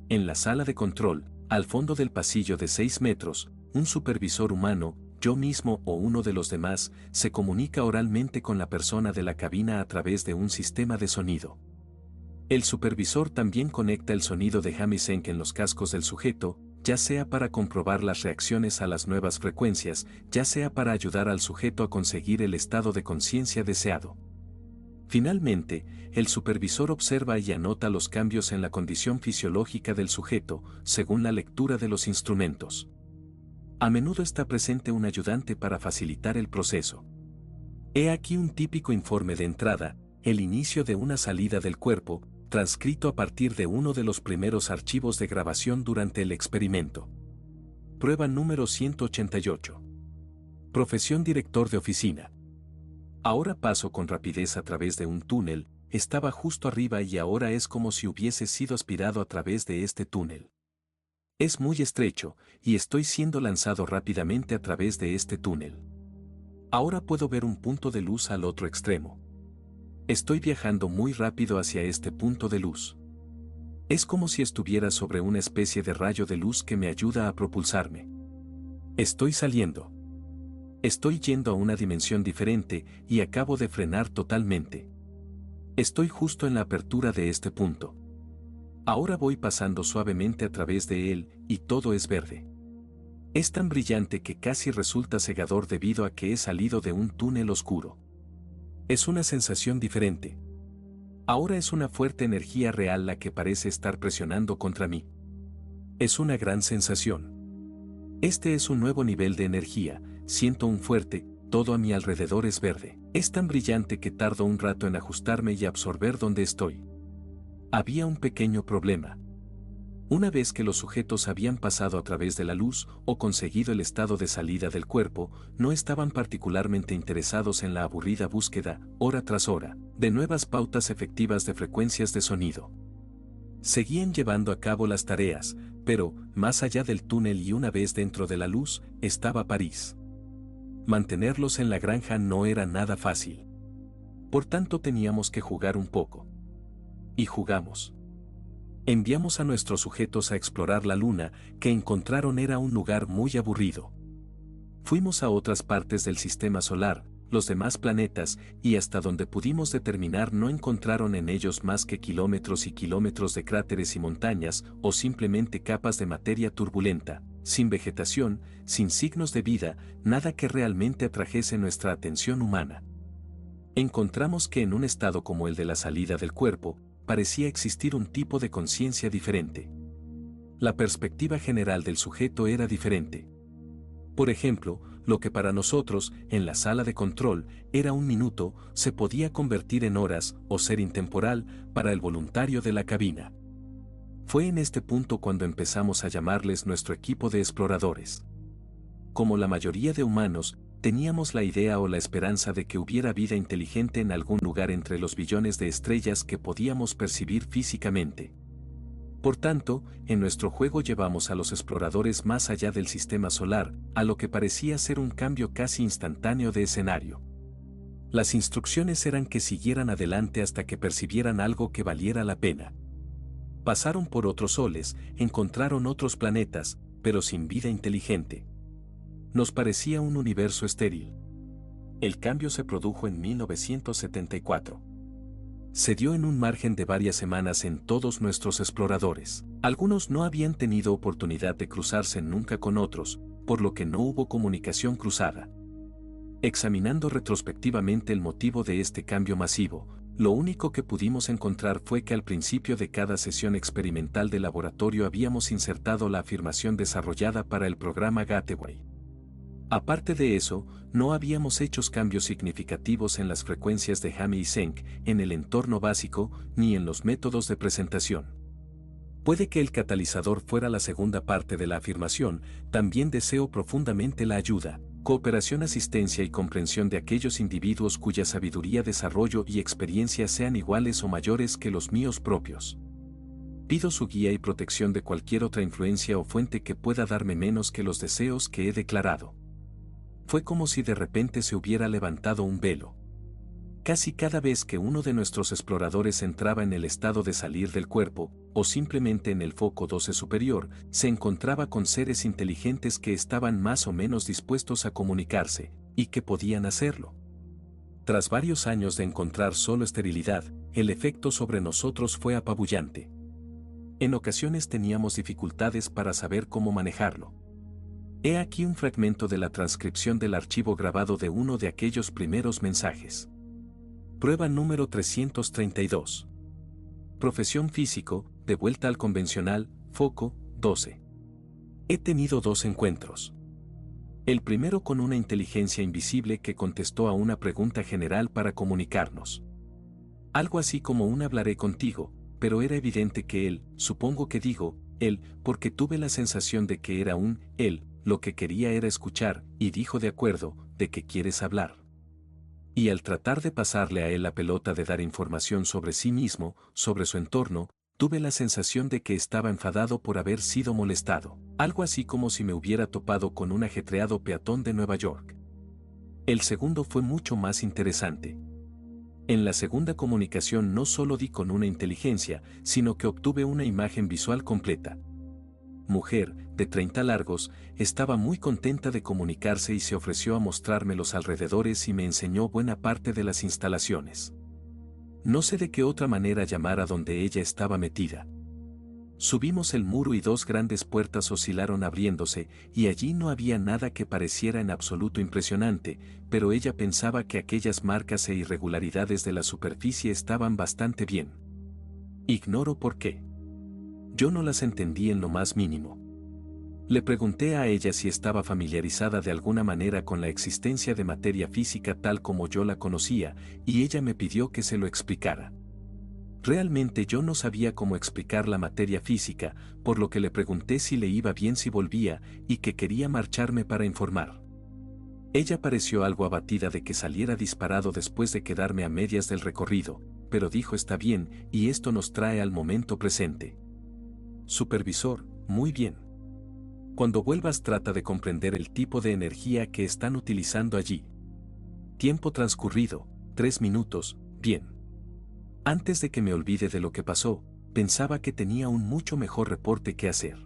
A: En la sala de control, al fondo del pasillo de 6 metros, un supervisor humano, yo mismo o uno de los demás, se comunica oralmente con la persona de la cabina a través de un sistema de sonido. El supervisor también conecta el sonido de Hamiseng en los cascos del sujeto, ya sea para comprobar las reacciones a las nuevas frecuencias, ya sea para ayudar al sujeto a conseguir el estado de conciencia deseado. Finalmente, el supervisor observa y anota los cambios en la condición fisiológica del sujeto, según la lectura de los instrumentos. A menudo está presente un ayudante para facilitar el proceso. He aquí un típico informe de entrada, el inicio de una salida del cuerpo, transcrito a partir de uno de los primeros archivos de grabación durante el experimento. Prueba número 188. Profesión director de oficina. Ahora paso con rapidez a través de un túnel, estaba justo arriba y ahora es como si hubiese sido aspirado a través de este túnel. Es muy estrecho, y estoy siendo lanzado rápidamente a través de este túnel. Ahora puedo ver un punto de luz al otro extremo. Estoy viajando muy rápido hacia este punto de luz. Es como si estuviera sobre una especie de rayo de luz que me ayuda a propulsarme. Estoy saliendo. Estoy yendo a una dimensión diferente y acabo de frenar totalmente. Estoy justo en la apertura de este punto. Ahora voy pasando suavemente a través de él y todo es verde. Es tan brillante que casi resulta cegador debido a que he salido de un túnel oscuro. Es una sensación diferente. Ahora es una fuerte energía real la que parece estar presionando contra mí. Es una gran sensación. Este es un nuevo nivel de energía, siento un fuerte, todo a mi alrededor es verde. Es tan brillante que tardo un rato en ajustarme y absorber dónde estoy. Había un pequeño problema. Una vez que los sujetos habían pasado a través de la luz o conseguido el estado de salida del cuerpo, no estaban particularmente interesados en la aburrida búsqueda, hora tras hora, de nuevas pautas efectivas de frecuencias de sonido. Seguían llevando a cabo las tareas, pero, más allá del túnel y una vez dentro de la luz, estaba París. Mantenerlos en la granja no era nada fácil. Por tanto teníamos que jugar un poco. Y jugamos. Enviamos a nuestros sujetos a explorar la luna, que encontraron era un lugar muy aburrido. Fuimos a otras partes del sistema solar, los demás planetas, y hasta donde pudimos determinar no encontraron en ellos más que kilómetros y kilómetros de cráteres y montañas, o simplemente capas de materia turbulenta, sin vegetación, sin signos de vida, nada que realmente atrajese nuestra atención humana. Encontramos que en un estado como el de la salida del cuerpo, parecía existir un tipo de conciencia diferente. La perspectiva general del sujeto era diferente. Por ejemplo, lo que para nosotros, en la sala de control, era un minuto, se podía convertir en horas o ser intemporal para el voluntario de la cabina. Fue en este punto cuando empezamos a llamarles nuestro equipo de exploradores. Como la mayoría de humanos, teníamos la idea o la esperanza de que hubiera vida inteligente en algún lugar entre los billones de estrellas que podíamos percibir físicamente. Por tanto, en nuestro juego llevamos a los exploradores más allá del sistema solar, a lo que parecía ser un cambio casi instantáneo de escenario. Las instrucciones eran que siguieran adelante hasta que percibieran algo que valiera la pena. Pasaron por otros soles, encontraron otros planetas, pero sin vida inteligente. Nos parecía un universo estéril. El cambio se produjo en 1974. Se dio en un margen de varias semanas en todos nuestros exploradores. Algunos no habían tenido oportunidad de cruzarse nunca con otros, por lo que no hubo comunicación cruzada. Examinando retrospectivamente el motivo de este cambio masivo, lo único que pudimos encontrar fue que al principio de cada sesión experimental de laboratorio habíamos insertado la afirmación desarrollada para el programa Gateway. Aparte de eso, no habíamos hecho cambios significativos en las frecuencias de Hame y Senk, en el entorno básico, ni en los métodos de presentación. Puede que el catalizador fuera la segunda parte de la afirmación, también deseo profundamente la ayuda, cooperación, asistencia y comprensión de aquellos individuos cuya sabiduría, desarrollo y experiencia sean iguales o mayores que los míos propios. Pido su guía y protección de cualquier otra influencia o fuente que pueda darme menos que los deseos que he declarado. Fue como si de repente se hubiera levantado un velo. Casi cada vez que uno de nuestros exploradores entraba en el estado de salir del cuerpo, o simplemente en el foco 12 superior, se encontraba con seres inteligentes que estaban más o menos dispuestos a comunicarse, y que podían hacerlo. Tras varios años de encontrar solo esterilidad, el efecto sobre nosotros fue apabullante. En ocasiones teníamos dificultades para saber cómo manejarlo. He aquí un fragmento de la transcripción del archivo grabado de uno de aquellos primeros mensajes. Prueba número 332. Profesión físico, de vuelta al convencional, foco, 12. He tenido 2 encuentros. El primero con una inteligencia invisible que contestó a una pregunta general para comunicarnos. Algo así como un hablaré contigo, pero era evidente que él, supongo que digo, él, porque tuve la sensación de que era un él, lo que quería era escuchar, y dijo de acuerdo, ¿de qué quieres hablar? Y al tratar de pasarle a él la pelota de dar información sobre sí mismo, sobre su entorno, tuve la sensación de que estaba enfadado por haber sido molestado, algo así como si me hubiera topado con un ajetreado peatón de Nueva York. El segundo fue mucho más interesante. En la segunda comunicación no solo di con una inteligencia, sino que obtuve una imagen visual completa. Mujer, de 30 largos, estaba muy contenta de comunicarse y se ofreció a mostrarme los alrededores y me enseñó buena parte de las instalaciones. No sé de qué otra manera llamar a donde ella estaba metida. Subimos el muro y dos grandes puertas oscilaron abriéndose, y allí no había nada que pareciera en absoluto impresionante, pero ella pensaba que aquellas marcas e irregularidades de la superficie estaban bastante bien. Ignoro por qué. Yo no las entendí en lo más mínimo. Le pregunté a ella si estaba familiarizada de alguna manera con la existencia de materia física tal como yo la conocía, y ella me pidió que se lo explicara. Realmente yo no sabía cómo explicar la materia física, por lo que le pregunté si le iba bien si volvía, y que quería marcharme para informar. Ella pareció algo abatida de que saliera disparado después de quedarme a medias del recorrido, pero dijo está bien, y esto nos trae al momento presente. Supervisor, muy bien. Cuando vuelvas trata de comprender el tipo de energía que están utilizando allí. Tiempo transcurrido, 3 minutos, bien. Antes de que me olvide de lo que pasó, pensaba que tenía un mucho mejor reporte que hacer.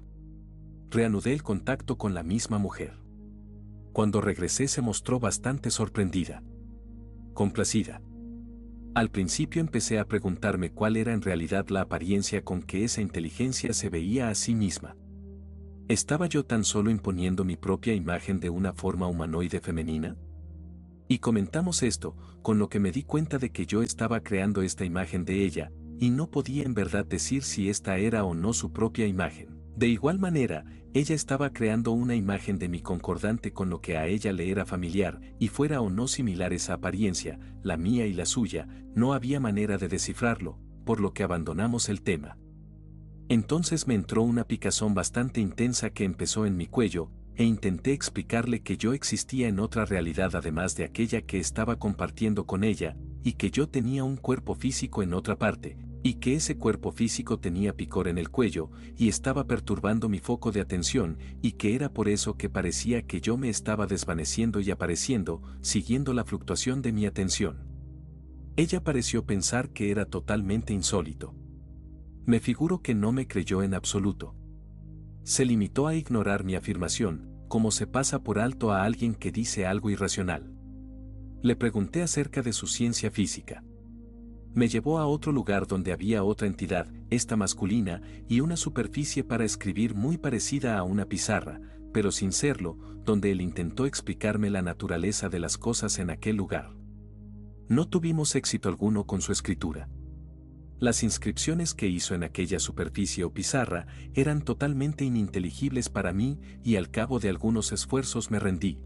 A: Reanudé el contacto con la misma mujer. Cuando regresé se mostró bastante sorprendida. Complacida. Al principio empecé a preguntarme cuál era en realidad la apariencia con que esa inteligencia se veía a sí misma. ¿Estaba yo tan solo imponiendo mi propia imagen de una forma humanoide femenina? Y comentamos esto, con lo que me di cuenta de que yo estaba creando esta imagen de ella, y no podía en verdad decir si esta era o no su propia imagen. De igual manera, ella estaba creando una imagen de mí concordante con lo que a ella le era familiar, y fuera o no similar esa apariencia, la mía y la suya, no había manera de descifrarlo, por lo que abandonamos el tema. Entonces me entró una picazón bastante intensa que empezó en mi cuello, e intenté explicarle que yo existía en otra realidad además de aquella que estaba compartiendo con ella, y que yo tenía un cuerpo físico en otra parte, y que ese cuerpo físico tenía picor en el cuello, y estaba perturbando mi foco de atención, y que era por eso que parecía que yo me estaba desvaneciendo y apareciendo, siguiendo la fluctuación de mi atención. Ella pareció pensar que era totalmente insólito. Me figuro que no me creyó en absoluto. Se limitó a ignorar mi afirmación, como se pasa por alto a alguien que dice algo irracional. Le pregunté acerca de su ciencia física. Me llevó a otro lugar donde había otra entidad, esta masculina, y una superficie para escribir muy parecida a una pizarra, pero sin serlo, donde él intentó explicarme la naturaleza de las cosas en aquel lugar. No tuvimos éxito alguno con su escritura. Las inscripciones que hizo en aquella superficie o pizarra eran totalmente ininteligibles para mí y al cabo de algunos esfuerzos me rendí.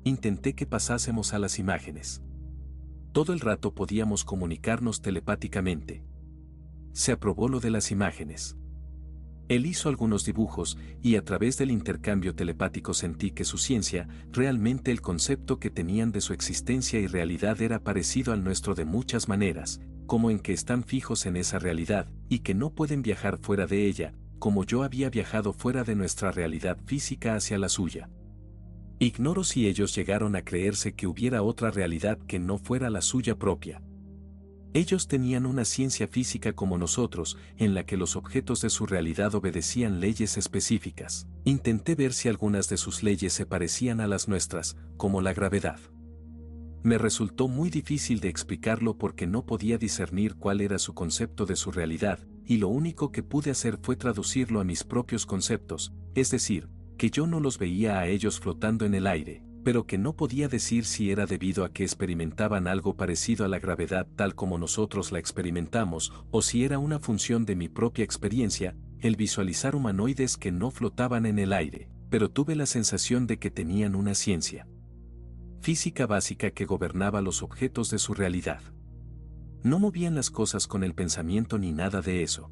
A: Intenté que pasásemos a las imágenes. Todo el rato podíamos comunicarnos telepáticamente. Se aprobó lo de las imágenes. Él hizo algunos dibujos y a través del intercambio telepático sentí que su ciencia, realmente el concepto que tenían de su existencia y realidad era parecido al nuestro de muchas maneras, como en que están fijos en esa realidad, y que no pueden viajar fuera de ella, como yo había viajado fuera de nuestra realidad física hacia la suya. Ignoro si ellos llegaron a creerse que hubiera otra realidad que no fuera la suya propia. Ellos tenían una ciencia física como nosotros, en la que los objetos de su realidad obedecían leyes específicas. Intenté ver si algunas de sus leyes se parecían a las nuestras, como la gravedad. Me resultó muy difícil de explicarlo porque no podía discernir cuál era su concepto de su realidad, y lo único que pude hacer fue traducirlo a mis propios conceptos, es decir, que yo no los veía a ellos flotando en el aire, pero que no podía decir si era debido a que experimentaban algo parecido a la gravedad tal como nosotros la experimentamos, o si era una función de mi propia experiencia, el visualizar humanoides que no flotaban en el aire, pero tuve la sensación de que tenían una ciencia física básica que gobernaba los objetos de su realidad. No movían las cosas con el pensamiento ni nada de eso.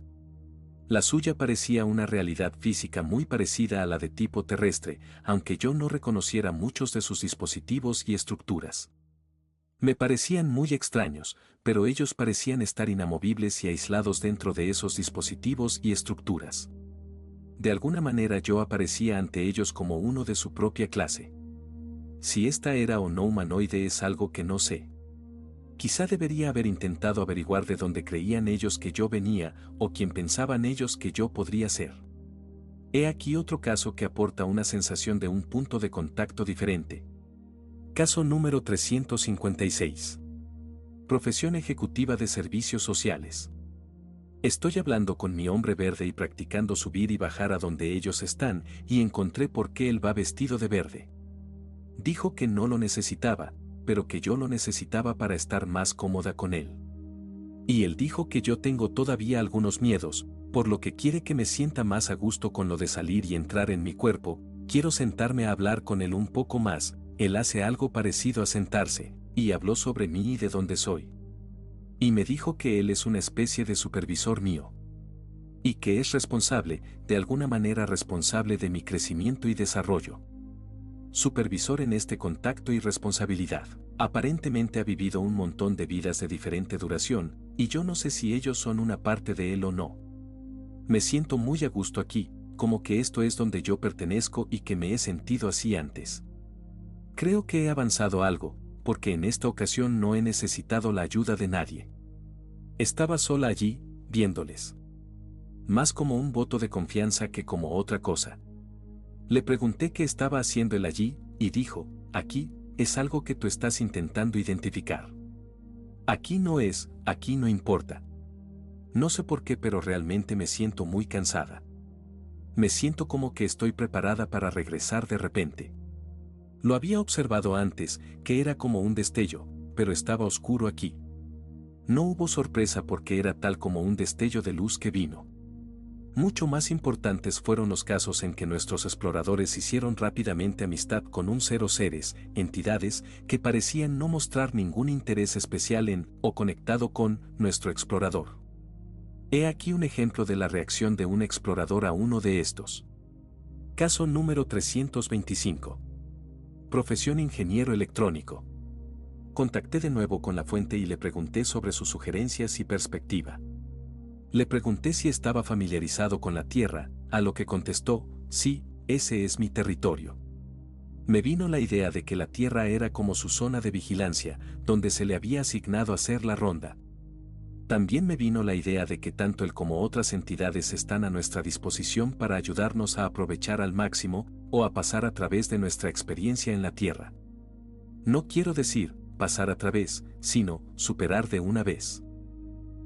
A: La suya parecía una realidad física muy parecida a la de tipo terrestre, aunque yo no reconociera muchos de sus dispositivos y estructuras. Me parecían muy extraños, pero ellos parecían estar inamovibles y aislados dentro de esos dispositivos y estructuras. De alguna manera yo aparecía ante ellos como uno de su propia clase. Si esta era o no humanoide es algo que no sé. Quizá debería haber intentado averiguar de dónde creían ellos que yo venía o quién pensaban ellos que yo podría ser. He aquí otro caso que aporta una sensación de un punto de contacto diferente. Caso número 356. Profesión ejecutiva de servicios sociales. Estoy hablando con mi hombre verde y practicando subir y bajar a donde ellos están, y encontré por qué él va vestido de verde. Dijo que no lo necesitaba, pero que yo lo necesitaba para estar más cómoda con él. Y él dijo que yo tengo todavía algunos miedos, por lo que quiere que me sienta más a gusto con lo de salir y entrar en mi cuerpo. Quiero sentarme a hablar con él un poco más. Él hace algo parecido a sentarse, y habló sobre mí y de dónde soy. Y me dijo que él es una especie de supervisor mío. Y que es responsable, de alguna manera responsable de mi crecimiento y desarrollo. Supervisor en este contacto y responsabilidad. Aparentemente ha vivido un montón de vidas de diferente duración, y yo no sé si ellos son una parte de él o no. Me siento muy a gusto aquí, como que esto es donde yo pertenezco y que me he sentido así antes. Creo que he avanzado algo, porque en esta ocasión no he necesitado la ayuda de nadie. Estaba sola allí, viéndoles. Más como un voto de confianza que como otra cosa. Le pregunté qué estaba haciendo él allí, y dijo, aquí, es algo que tú estás intentando identificar. Aquí no es, aquí no importa. No sé por qué, pero realmente me siento muy cansada. Me siento como que estoy preparada para regresar de repente. Lo había observado antes, que era como un destello, pero estaba oscuro aquí. No hubo sorpresa porque era tal como un destello de luz que vino. Mucho más importantes fueron los casos en que nuestros exploradores hicieron rápidamente amistad con un ser o seres, entidades, que parecían no mostrar ningún interés especial en, o conectado con, nuestro explorador. He aquí un ejemplo de la reacción de un explorador a uno de estos. Caso número 325. Profesión ingeniero electrónico. Contacté de nuevo con la fuente y le pregunté sobre sus sugerencias y perspectiva. Le pregunté si estaba familiarizado con la Tierra, a lo que contestó, sí, ese es mi territorio. Me vino la idea de que la Tierra era como su zona de vigilancia, donde se le había asignado hacer la ronda. También me vino la idea de que tanto él como otras entidades están a nuestra disposición para ayudarnos a aprovechar al máximo, o a pasar a través de nuestra experiencia en la Tierra. No quiero decir, pasar a través, sino, superar de una vez.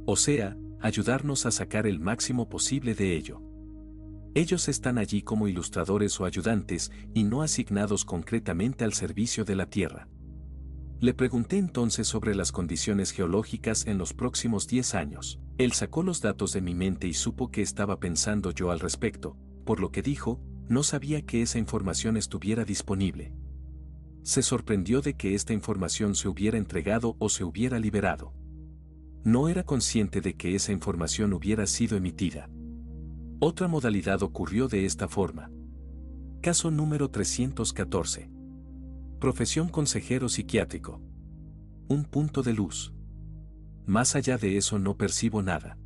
A: O sea, ayudarnos a sacar el máximo posible de ello. Ellos están allí como ilustradores o ayudantes, y no asignados concretamente al servicio de la Tierra. Le pregunté entonces sobre las condiciones geológicas en los próximos 10 años. Él sacó los datos de mi mente y supo qué estaba pensando yo al respecto, por lo que dijo, no sabía que esa información estuviera disponible. Se sorprendió de que esta información se hubiera entregado o se hubiera liberado. No era consciente de que esa información hubiera sido emitida. Otra modalidad ocurrió de esta forma. Caso número 314. Profesión consejero psiquiátrico. Un punto de luz. Más allá de eso no percibo nada.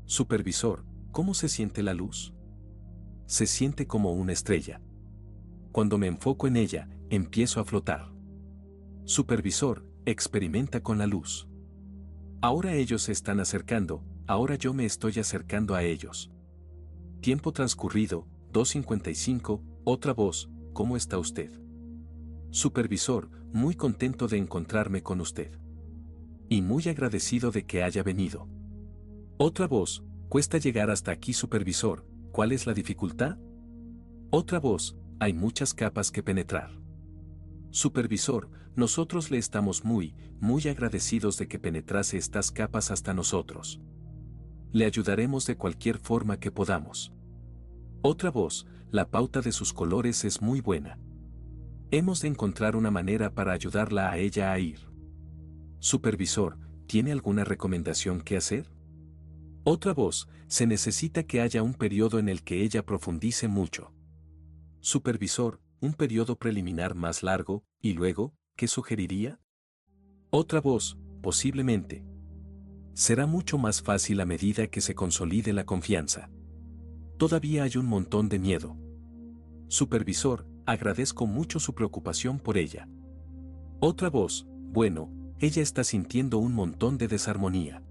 A: Supervisor, ¿cómo se siente la luz? Se siente como una estrella. Cuando me enfoco en ella, empiezo a flotar. Supervisor, experimenta con la luz. Ahora ellos se están acercando, ahora yo me estoy acercando a ellos. Tiempo transcurrido, 2:55, otra voz, ¿cómo está usted? Supervisor, muy contento de encontrarme con usted. Y muy agradecido de que haya venido. Otra voz, cuesta llegar hasta aquí, supervisor, ¿cuál es la dificultad? Otra voz, hay muchas capas que penetrar. Supervisor, nosotros le estamos muy agradecidos de que penetrase estas capas hasta nosotros. Le ayudaremos de cualquier forma que podamos. Otra voz, la pauta de sus colores es muy buena. Hemos de encontrar una manera para ayudarla a ella a ir. Supervisor, ¿tiene alguna recomendación que hacer? Otra voz, se necesita que haya un periodo en el que ella profundice mucho. Supervisor, un periodo preliminar más largo, y luego, ¿qué sugeriría? Otra voz, posiblemente. Será mucho más fácil a medida que se consolide la confianza. Todavía hay un montón de miedo. Supervisor, agradezco mucho su preocupación por ella. Otra voz, bueno, ella está sintiendo un montón de desarmonía.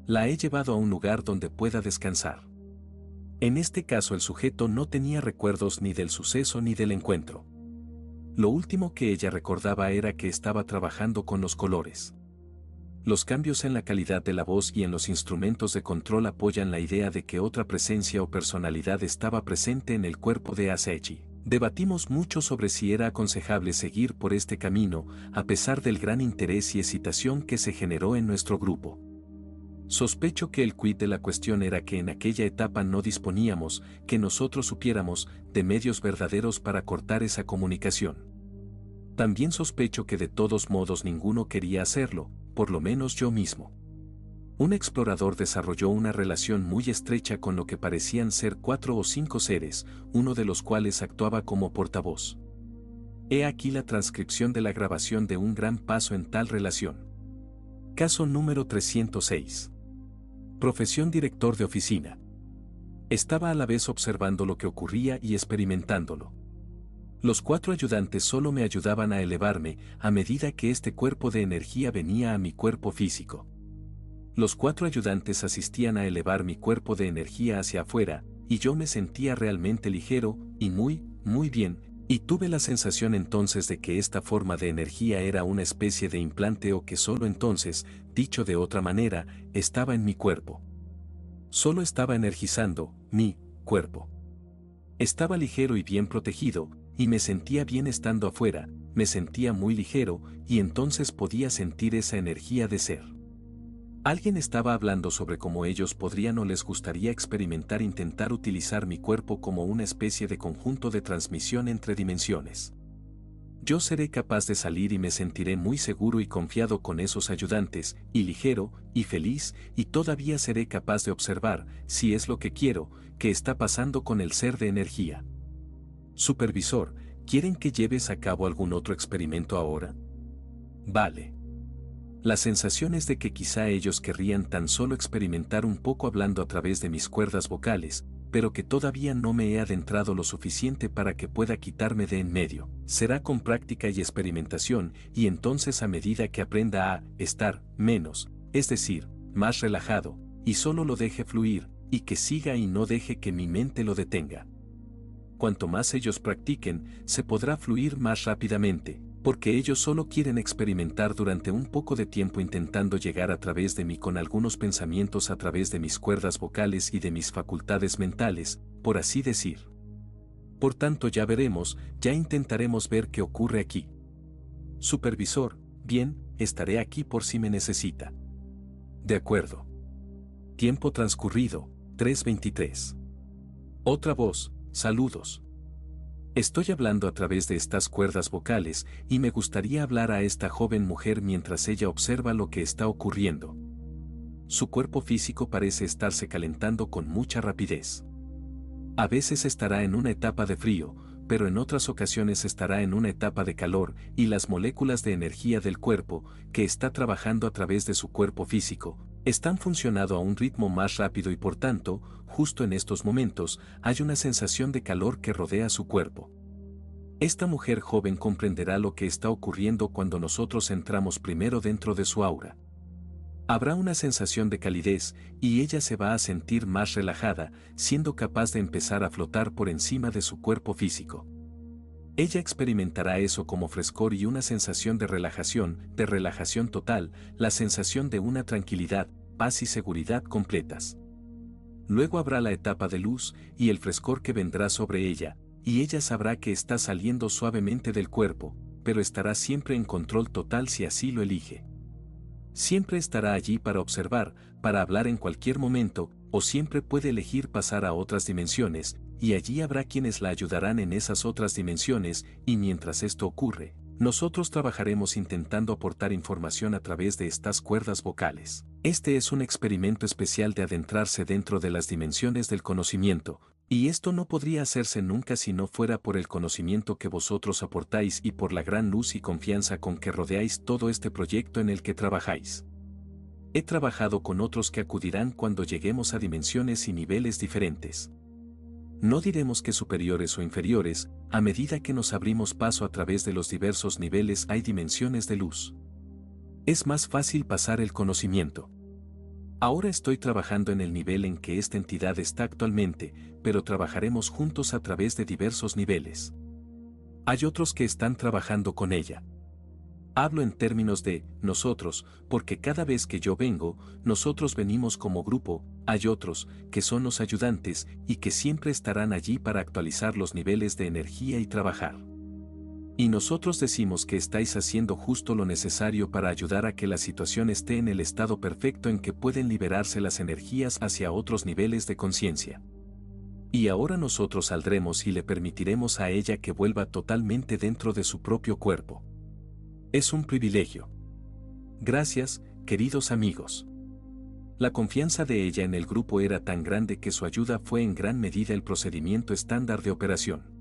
A: La he llevado a un lugar donde pueda descansar. En este caso el sujeto no tenía recuerdos ni del suceso ni del encuentro. Lo último que ella recordaba era que estaba trabajando con los colores. Los cambios en la calidad de la voz y en los instrumentos de control apoyan la idea de que otra presencia o personalidad estaba presente en el cuerpo de Asahi. Debatimos mucho sobre si era aconsejable seguir por este camino, a pesar del gran interés y excitación que se generó en nuestro grupo. Sospecho que el quid de la cuestión era que en aquella etapa no disponíamos, que nosotros supiéramos, de medios verdaderos para cortar esa comunicación. También sospecho que de todos modos ninguno quería hacerlo, por lo menos yo mismo. Un explorador desarrolló una relación muy estrecha con lo que parecían ser 4 o 5 seres, uno de los cuales actuaba como portavoz. He aquí la transcripción de la grabación de un gran paso en tal relación. Caso número 306. Profesión: director de oficina. Estaba a la vez observando lo que ocurría y experimentándolo. Los 4 ayudantes solo me ayudaban a elevarme a medida que este cuerpo de energía venía a mi cuerpo físico. Los 4 ayudantes asistían a elevar mi cuerpo de energía hacia afuera, y yo me sentía realmente ligero, y muy bien, y tuve la sensación entonces de que esta forma de energía era una especie de implante o que solo entonces, dicho de otra manera, estaba en mi cuerpo. Solo estaba energizando mi cuerpo. Estaba ligero y bien protegido, y me sentía bien estando afuera, me sentía muy ligero, y entonces podía sentir esa energía de ser. Alguien estaba hablando sobre cómo ellos podrían o les gustaría experimentar intentar utilizar mi cuerpo como una especie de conjunto de transmisión entre dimensiones. Yo seré capaz de salir y me sentiré muy seguro y confiado con esos ayudantes, y ligero, y feliz, y todavía seré capaz de observar, si es lo que quiero, qué está pasando con el ser de energía. Supervisor, ¿quieren que lleves a cabo algún otro experimento ahora? Vale. La sensación es de que quizá ellos querrían tan solo experimentar un poco hablando a través de mis cuerdas vocales, pero que todavía no me he adentrado lo suficiente para que pueda quitarme de en medio. Será con práctica y experimentación, y entonces a medida que aprenda a estar menos, es decir, más relajado, y solo lo deje fluir, y que siga y no deje que mi mente lo detenga. Cuanto más ellos practiquen, se podrá fluir más rápidamente, porque ellos solo quieren experimentar durante un poco de tiempo intentando llegar a través de mí con algunos pensamientos a través de mis cuerdas vocales y de mis facultades mentales, por así decir. Por tanto ya veremos, ya intentaremos ver qué ocurre aquí. Supervisor, bien, estaré aquí por si me necesita. De acuerdo. Tiempo transcurrido, 3:23. Otra voz: saludos. Estoy hablando a través de estas cuerdas vocales, y me gustaría hablar a esta joven mujer mientras ella observa lo que está ocurriendo. Su cuerpo físico parece estarse calentando con mucha rapidez. A veces estará en una etapa de frío, pero en otras ocasiones estará en una etapa de calor, y las moléculas de energía del cuerpo, que está trabajando a través de su cuerpo físico, están funcionando a un ritmo más rápido y por tanto, justo en estos momentos, hay una sensación de calor que rodea su cuerpo. Esta mujer joven comprenderá lo que está ocurriendo cuando nosotros entramos primero dentro de su aura. Habrá una sensación de calidez, y ella se va a sentir más relajada, siendo capaz de empezar a flotar por encima de su cuerpo físico. Ella experimentará eso como frescor y una sensación de relajación total, la sensación de una tranquilidad, paz y seguridad completas. Luego habrá la etapa de luz y el frescor que vendrá sobre ella, y ella sabrá que está saliendo suavemente del cuerpo, pero estará siempre en control total si así lo elige. Siempre estará allí para observar, para hablar en cualquier momento, o siempre puede elegir pasar a otras dimensiones, y allí habrá quienes la ayudarán en esas otras dimensiones, y mientras esto ocurre, nosotros trabajaremos intentando aportar información a través de estas cuerdas vocales. Este es un experimento especial de adentrarse dentro de las dimensiones del conocimiento, y esto no podría hacerse nunca si no fuera por el conocimiento que vosotros aportáis y por la gran luz y confianza con que rodeáis todo este proyecto en el que trabajáis. He trabajado con otros que acudirán cuando lleguemos a dimensiones y niveles diferentes. No diremos que superiores o inferiores, a medida que nos abrimos paso a través de los diversos niveles hay dimensiones de luz. Es más fácil pasar el conocimiento. Ahora estoy trabajando en el nivel en que esta entidad está actualmente, pero trabajaremos juntos a través de diversos niveles. Hay otros que están trabajando con ella. Hablo en términos de nosotros, porque cada vez que yo vengo, nosotros venimos como grupo. Hay otros, que son los ayudantes, y que siempre estarán allí para actualizar los niveles de energía y trabajar. Y nosotros decimos que estáis haciendo justo lo necesario para ayudar a que la situación esté en el estado perfecto en que pueden liberarse las energías hacia otros niveles de conciencia. Y ahora nosotros saldremos y le permitiremos a ella que vuelva totalmente dentro de su propio cuerpo. Es un privilegio. Gracias, queridos amigos. La confianza de ella en el grupo era tan grande que su ayuda fue en gran medida el procedimiento estándar de operación.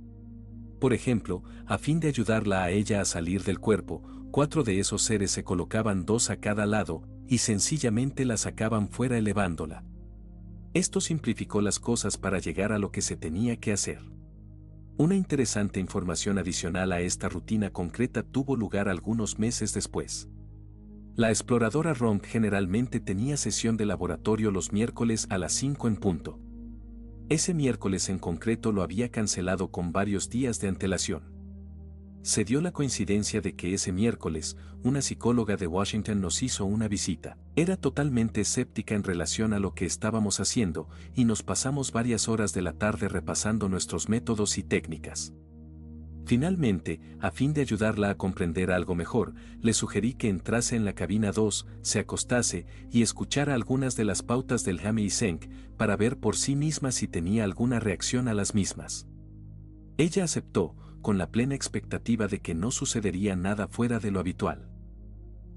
A: Por ejemplo, a fin de ayudarla a ella a salir del cuerpo, 4 de esos seres se colocaban 2 a cada lado, y sencillamente la sacaban fuera elevándola. Esto simplificó las cosas para llegar a lo que se tenía que hacer. Una interesante información adicional a esta rutina concreta tuvo lugar algunos meses después. La exploradora Ronk generalmente tenía sesión de laboratorio los miércoles a las 5 en punto. Ese miércoles en concreto lo había cancelado con varios días de antelación. Se dio la coincidencia de que ese miércoles, una psicóloga de Washington nos hizo una visita. Era totalmente escéptica en relación a lo que estábamos haciendo, y nos pasamos varias horas de la tarde repasando nuestros métodos y técnicas. Finalmente, a fin de ayudarla a comprender algo mejor, le sugerí que entrase en la cabina 2, se acostase y escuchara algunas de las pautas del Hami Senk para ver por sí misma si tenía alguna reacción a las mismas. Ella aceptó, con la plena expectativa de que no sucedería nada fuera de lo habitual.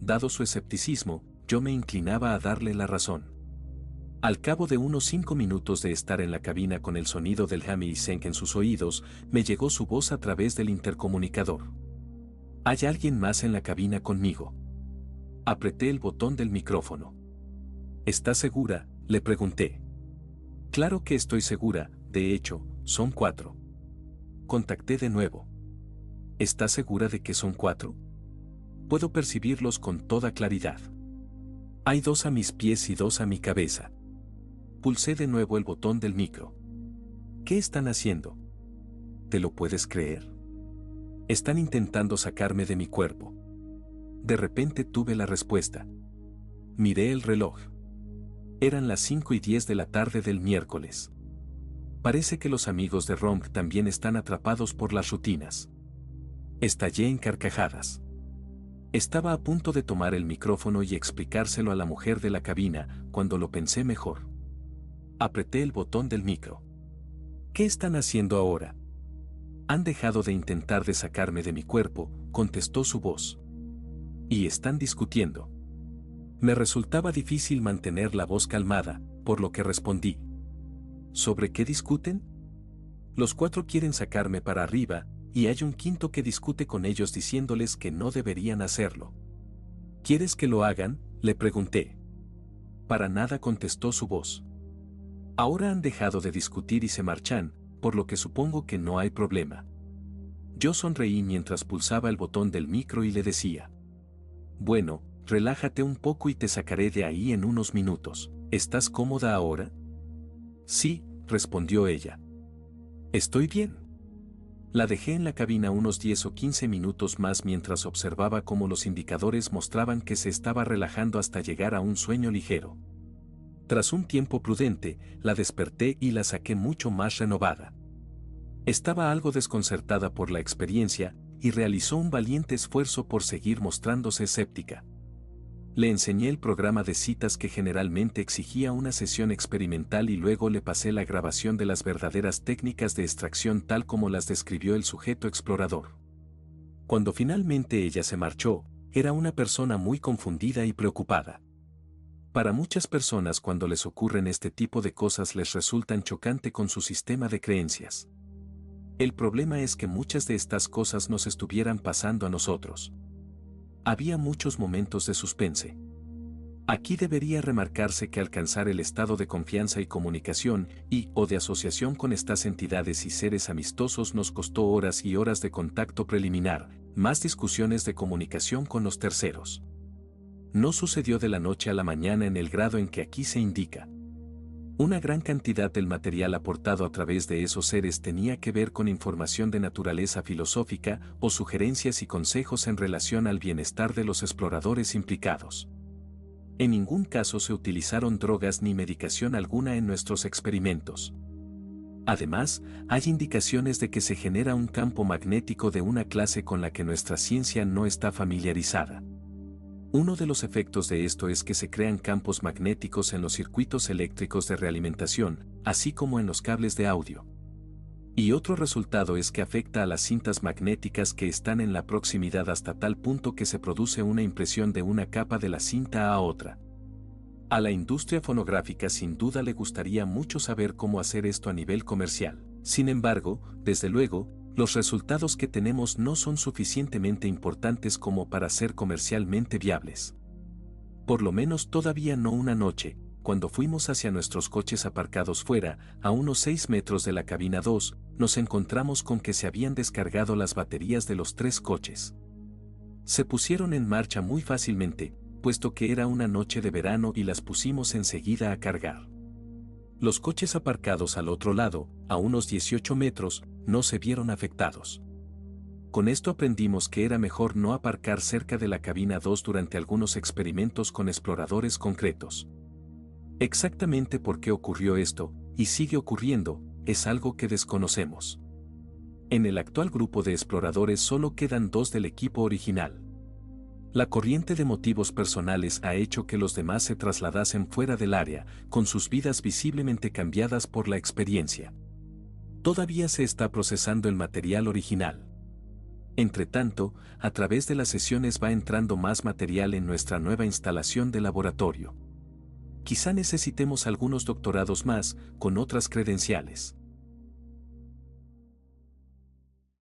A: Dado su escepticismo, yo me inclinaba a darle la razón. Al cabo de unos 5 minutos de estar en la cabina con el sonido del Hami Senk en sus oídos, me llegó su voz a través del intercomunicador. ¿Hay alguien más en la cabina conmigo? Apreté el botón del micrófono. ¿Estás segura?, le pregunté. Claro que estoy segura, de hecho, son 4. Contacté de nuevo. ¿Estás segura de que son 4? Puedo percibirlos con toda claridad. Hay 2 a mis pies y 2 a mi cabeza. Pulsé de nuevo el botón del micro. ¿Qué están haciendo? ¿Te lo puedes creer? Están intentando sacarme de mi cuerpo. De repente tuve la respuesta. Miré el reloj. Eran las 5:10 de la tarde del miércoles. Parece que los amigos de Ronk también están atrapados por las rutinas. Estallé en carcajadas. Estaba a punto de tomar el micrófono y explicárselo a la mujer de la cabina, cuando lo pensé mejor. Apreté el botón del micro. ¿Qué están haciendo ahora? Han dejado de intentar de sacarme de mi cuerpo, contestó su voz. Y están discutiendo. Me resultaba difícil mantener la voz calmada, por lo que respondí. ¿Sobre qué discuten? Los 4 quieren sacarme para arriba, y hay un quinto que discute con ellos diciéndoles que no deberían hacerlo. ¿Quieres que lo hagan?, le pregunté. Para nada, contestó su voz. Ahora han dejado de discutir y se marchan, por lo que supongo que no hay problema. Yo sonreí mientras pulsaba el botón del micro y le decía. Bueno, relájate un poco y te sacaré de ahí en unos minutos. ¿Estás cómoda ahora? Sí, respondió ella. Estoy bien. La dejé en la cabina unos 10 o 15 minutos más mientras observaba cómo los indicadores mostraban que se estaba relajando hasta llegar a un sueño ligero. Tras un tiempo prudente, la desperté y la saqué mucho más renovada. Estaba algo desconcertada por la experiencia y realizó un valiente esfuerzo por seguir mostrándose escéptica. Le enseñé el programa de citas que generalmente exigía una sesión experimental y luego le pasé la grabación de las verdaderas técnicas de extracción tal como las describió el sujeto explorador. Cuando finalmente ella se marchó, era una persona muy confundida y preocupada. Para muchas personas cuando les ocurren este tipo de cosas les resultan chocante con su sistema de creencias. El problema es que muchas de estas cosas nos estuvieran pasando a nosotros. Había muchos momentos de suspense. Aquí debería remarcarse que alcanzar el estado de confianza y comunicación o de asociación con estas entidades y seres amistosos nos costó horas y horas de contacto preliminar, más discusiones de comunicación con los terceros. no sucedió de la noche a la mañana en el grado en que aquí se indica. Una gran cantidad del material aportado a través de esos seres tenía que ver con información de naturaleza filosófica o sugerencias y consejos en relación al bienestar de los exploradores implicados. En ningún caso se utilizaron drogas ni medicación alguna en nuestros experimentos. Además, hay indicaciones de que se genera un campo magnético de una clase con la que nuestra ciencia no está familiarizada. Uno de los efectos de esto es que se crean campos magnéticos en los circuitos eléctricos de realimentación, así como en los cables de audio. Y otro resultado es que afecta a las cintas magnéticas que están en la proximidad hasta tal punto que se produce una impresión de una capa de la cinta a otra. A la industria fonográfica sin duda le gustaría mucho saber cómo hacer esto a nivel comercial. Sin embargo, desde luego, los resultados que tenemos no son suficientemente importantes como para ser comercialmente viables. Por lo menos todavía no una noche, cuando fuimos hacia nuestros coches aparcados fuera, a unos 6 metros de la cabina 2, nos encontramos con que se habían descargado las baterías de los 3 coches. Se pusieron en marcha muy fácilmente, puesto que era una noche de verano y las pusimos enseguida a cargar. Los coches aparcados al otro lado, a unos 18 metros, no se vieron afectados. Con esto aprendimos que era mejor no aparcar cerca de la cabina 2 durante algunos experimentos con exploradores concretos. Exactamente por qué ocurrió esto, y sigue ocurriendo, es algo que desconocemos. En el actual grupo de exploradores solo quedan 2 del equipo original. La corriente de motivos personales ha hecho que los demás se trasladasen fuera del área, con sus vidas visiblemente cambiadas por la experiencia. Todavía se está procesando el material original. Entretanto, a través de las sesiones va entrando más material en nuestra nueva instalación de laboratorio. Quizá necesitemos algunos doctorados más, con otras credenciales.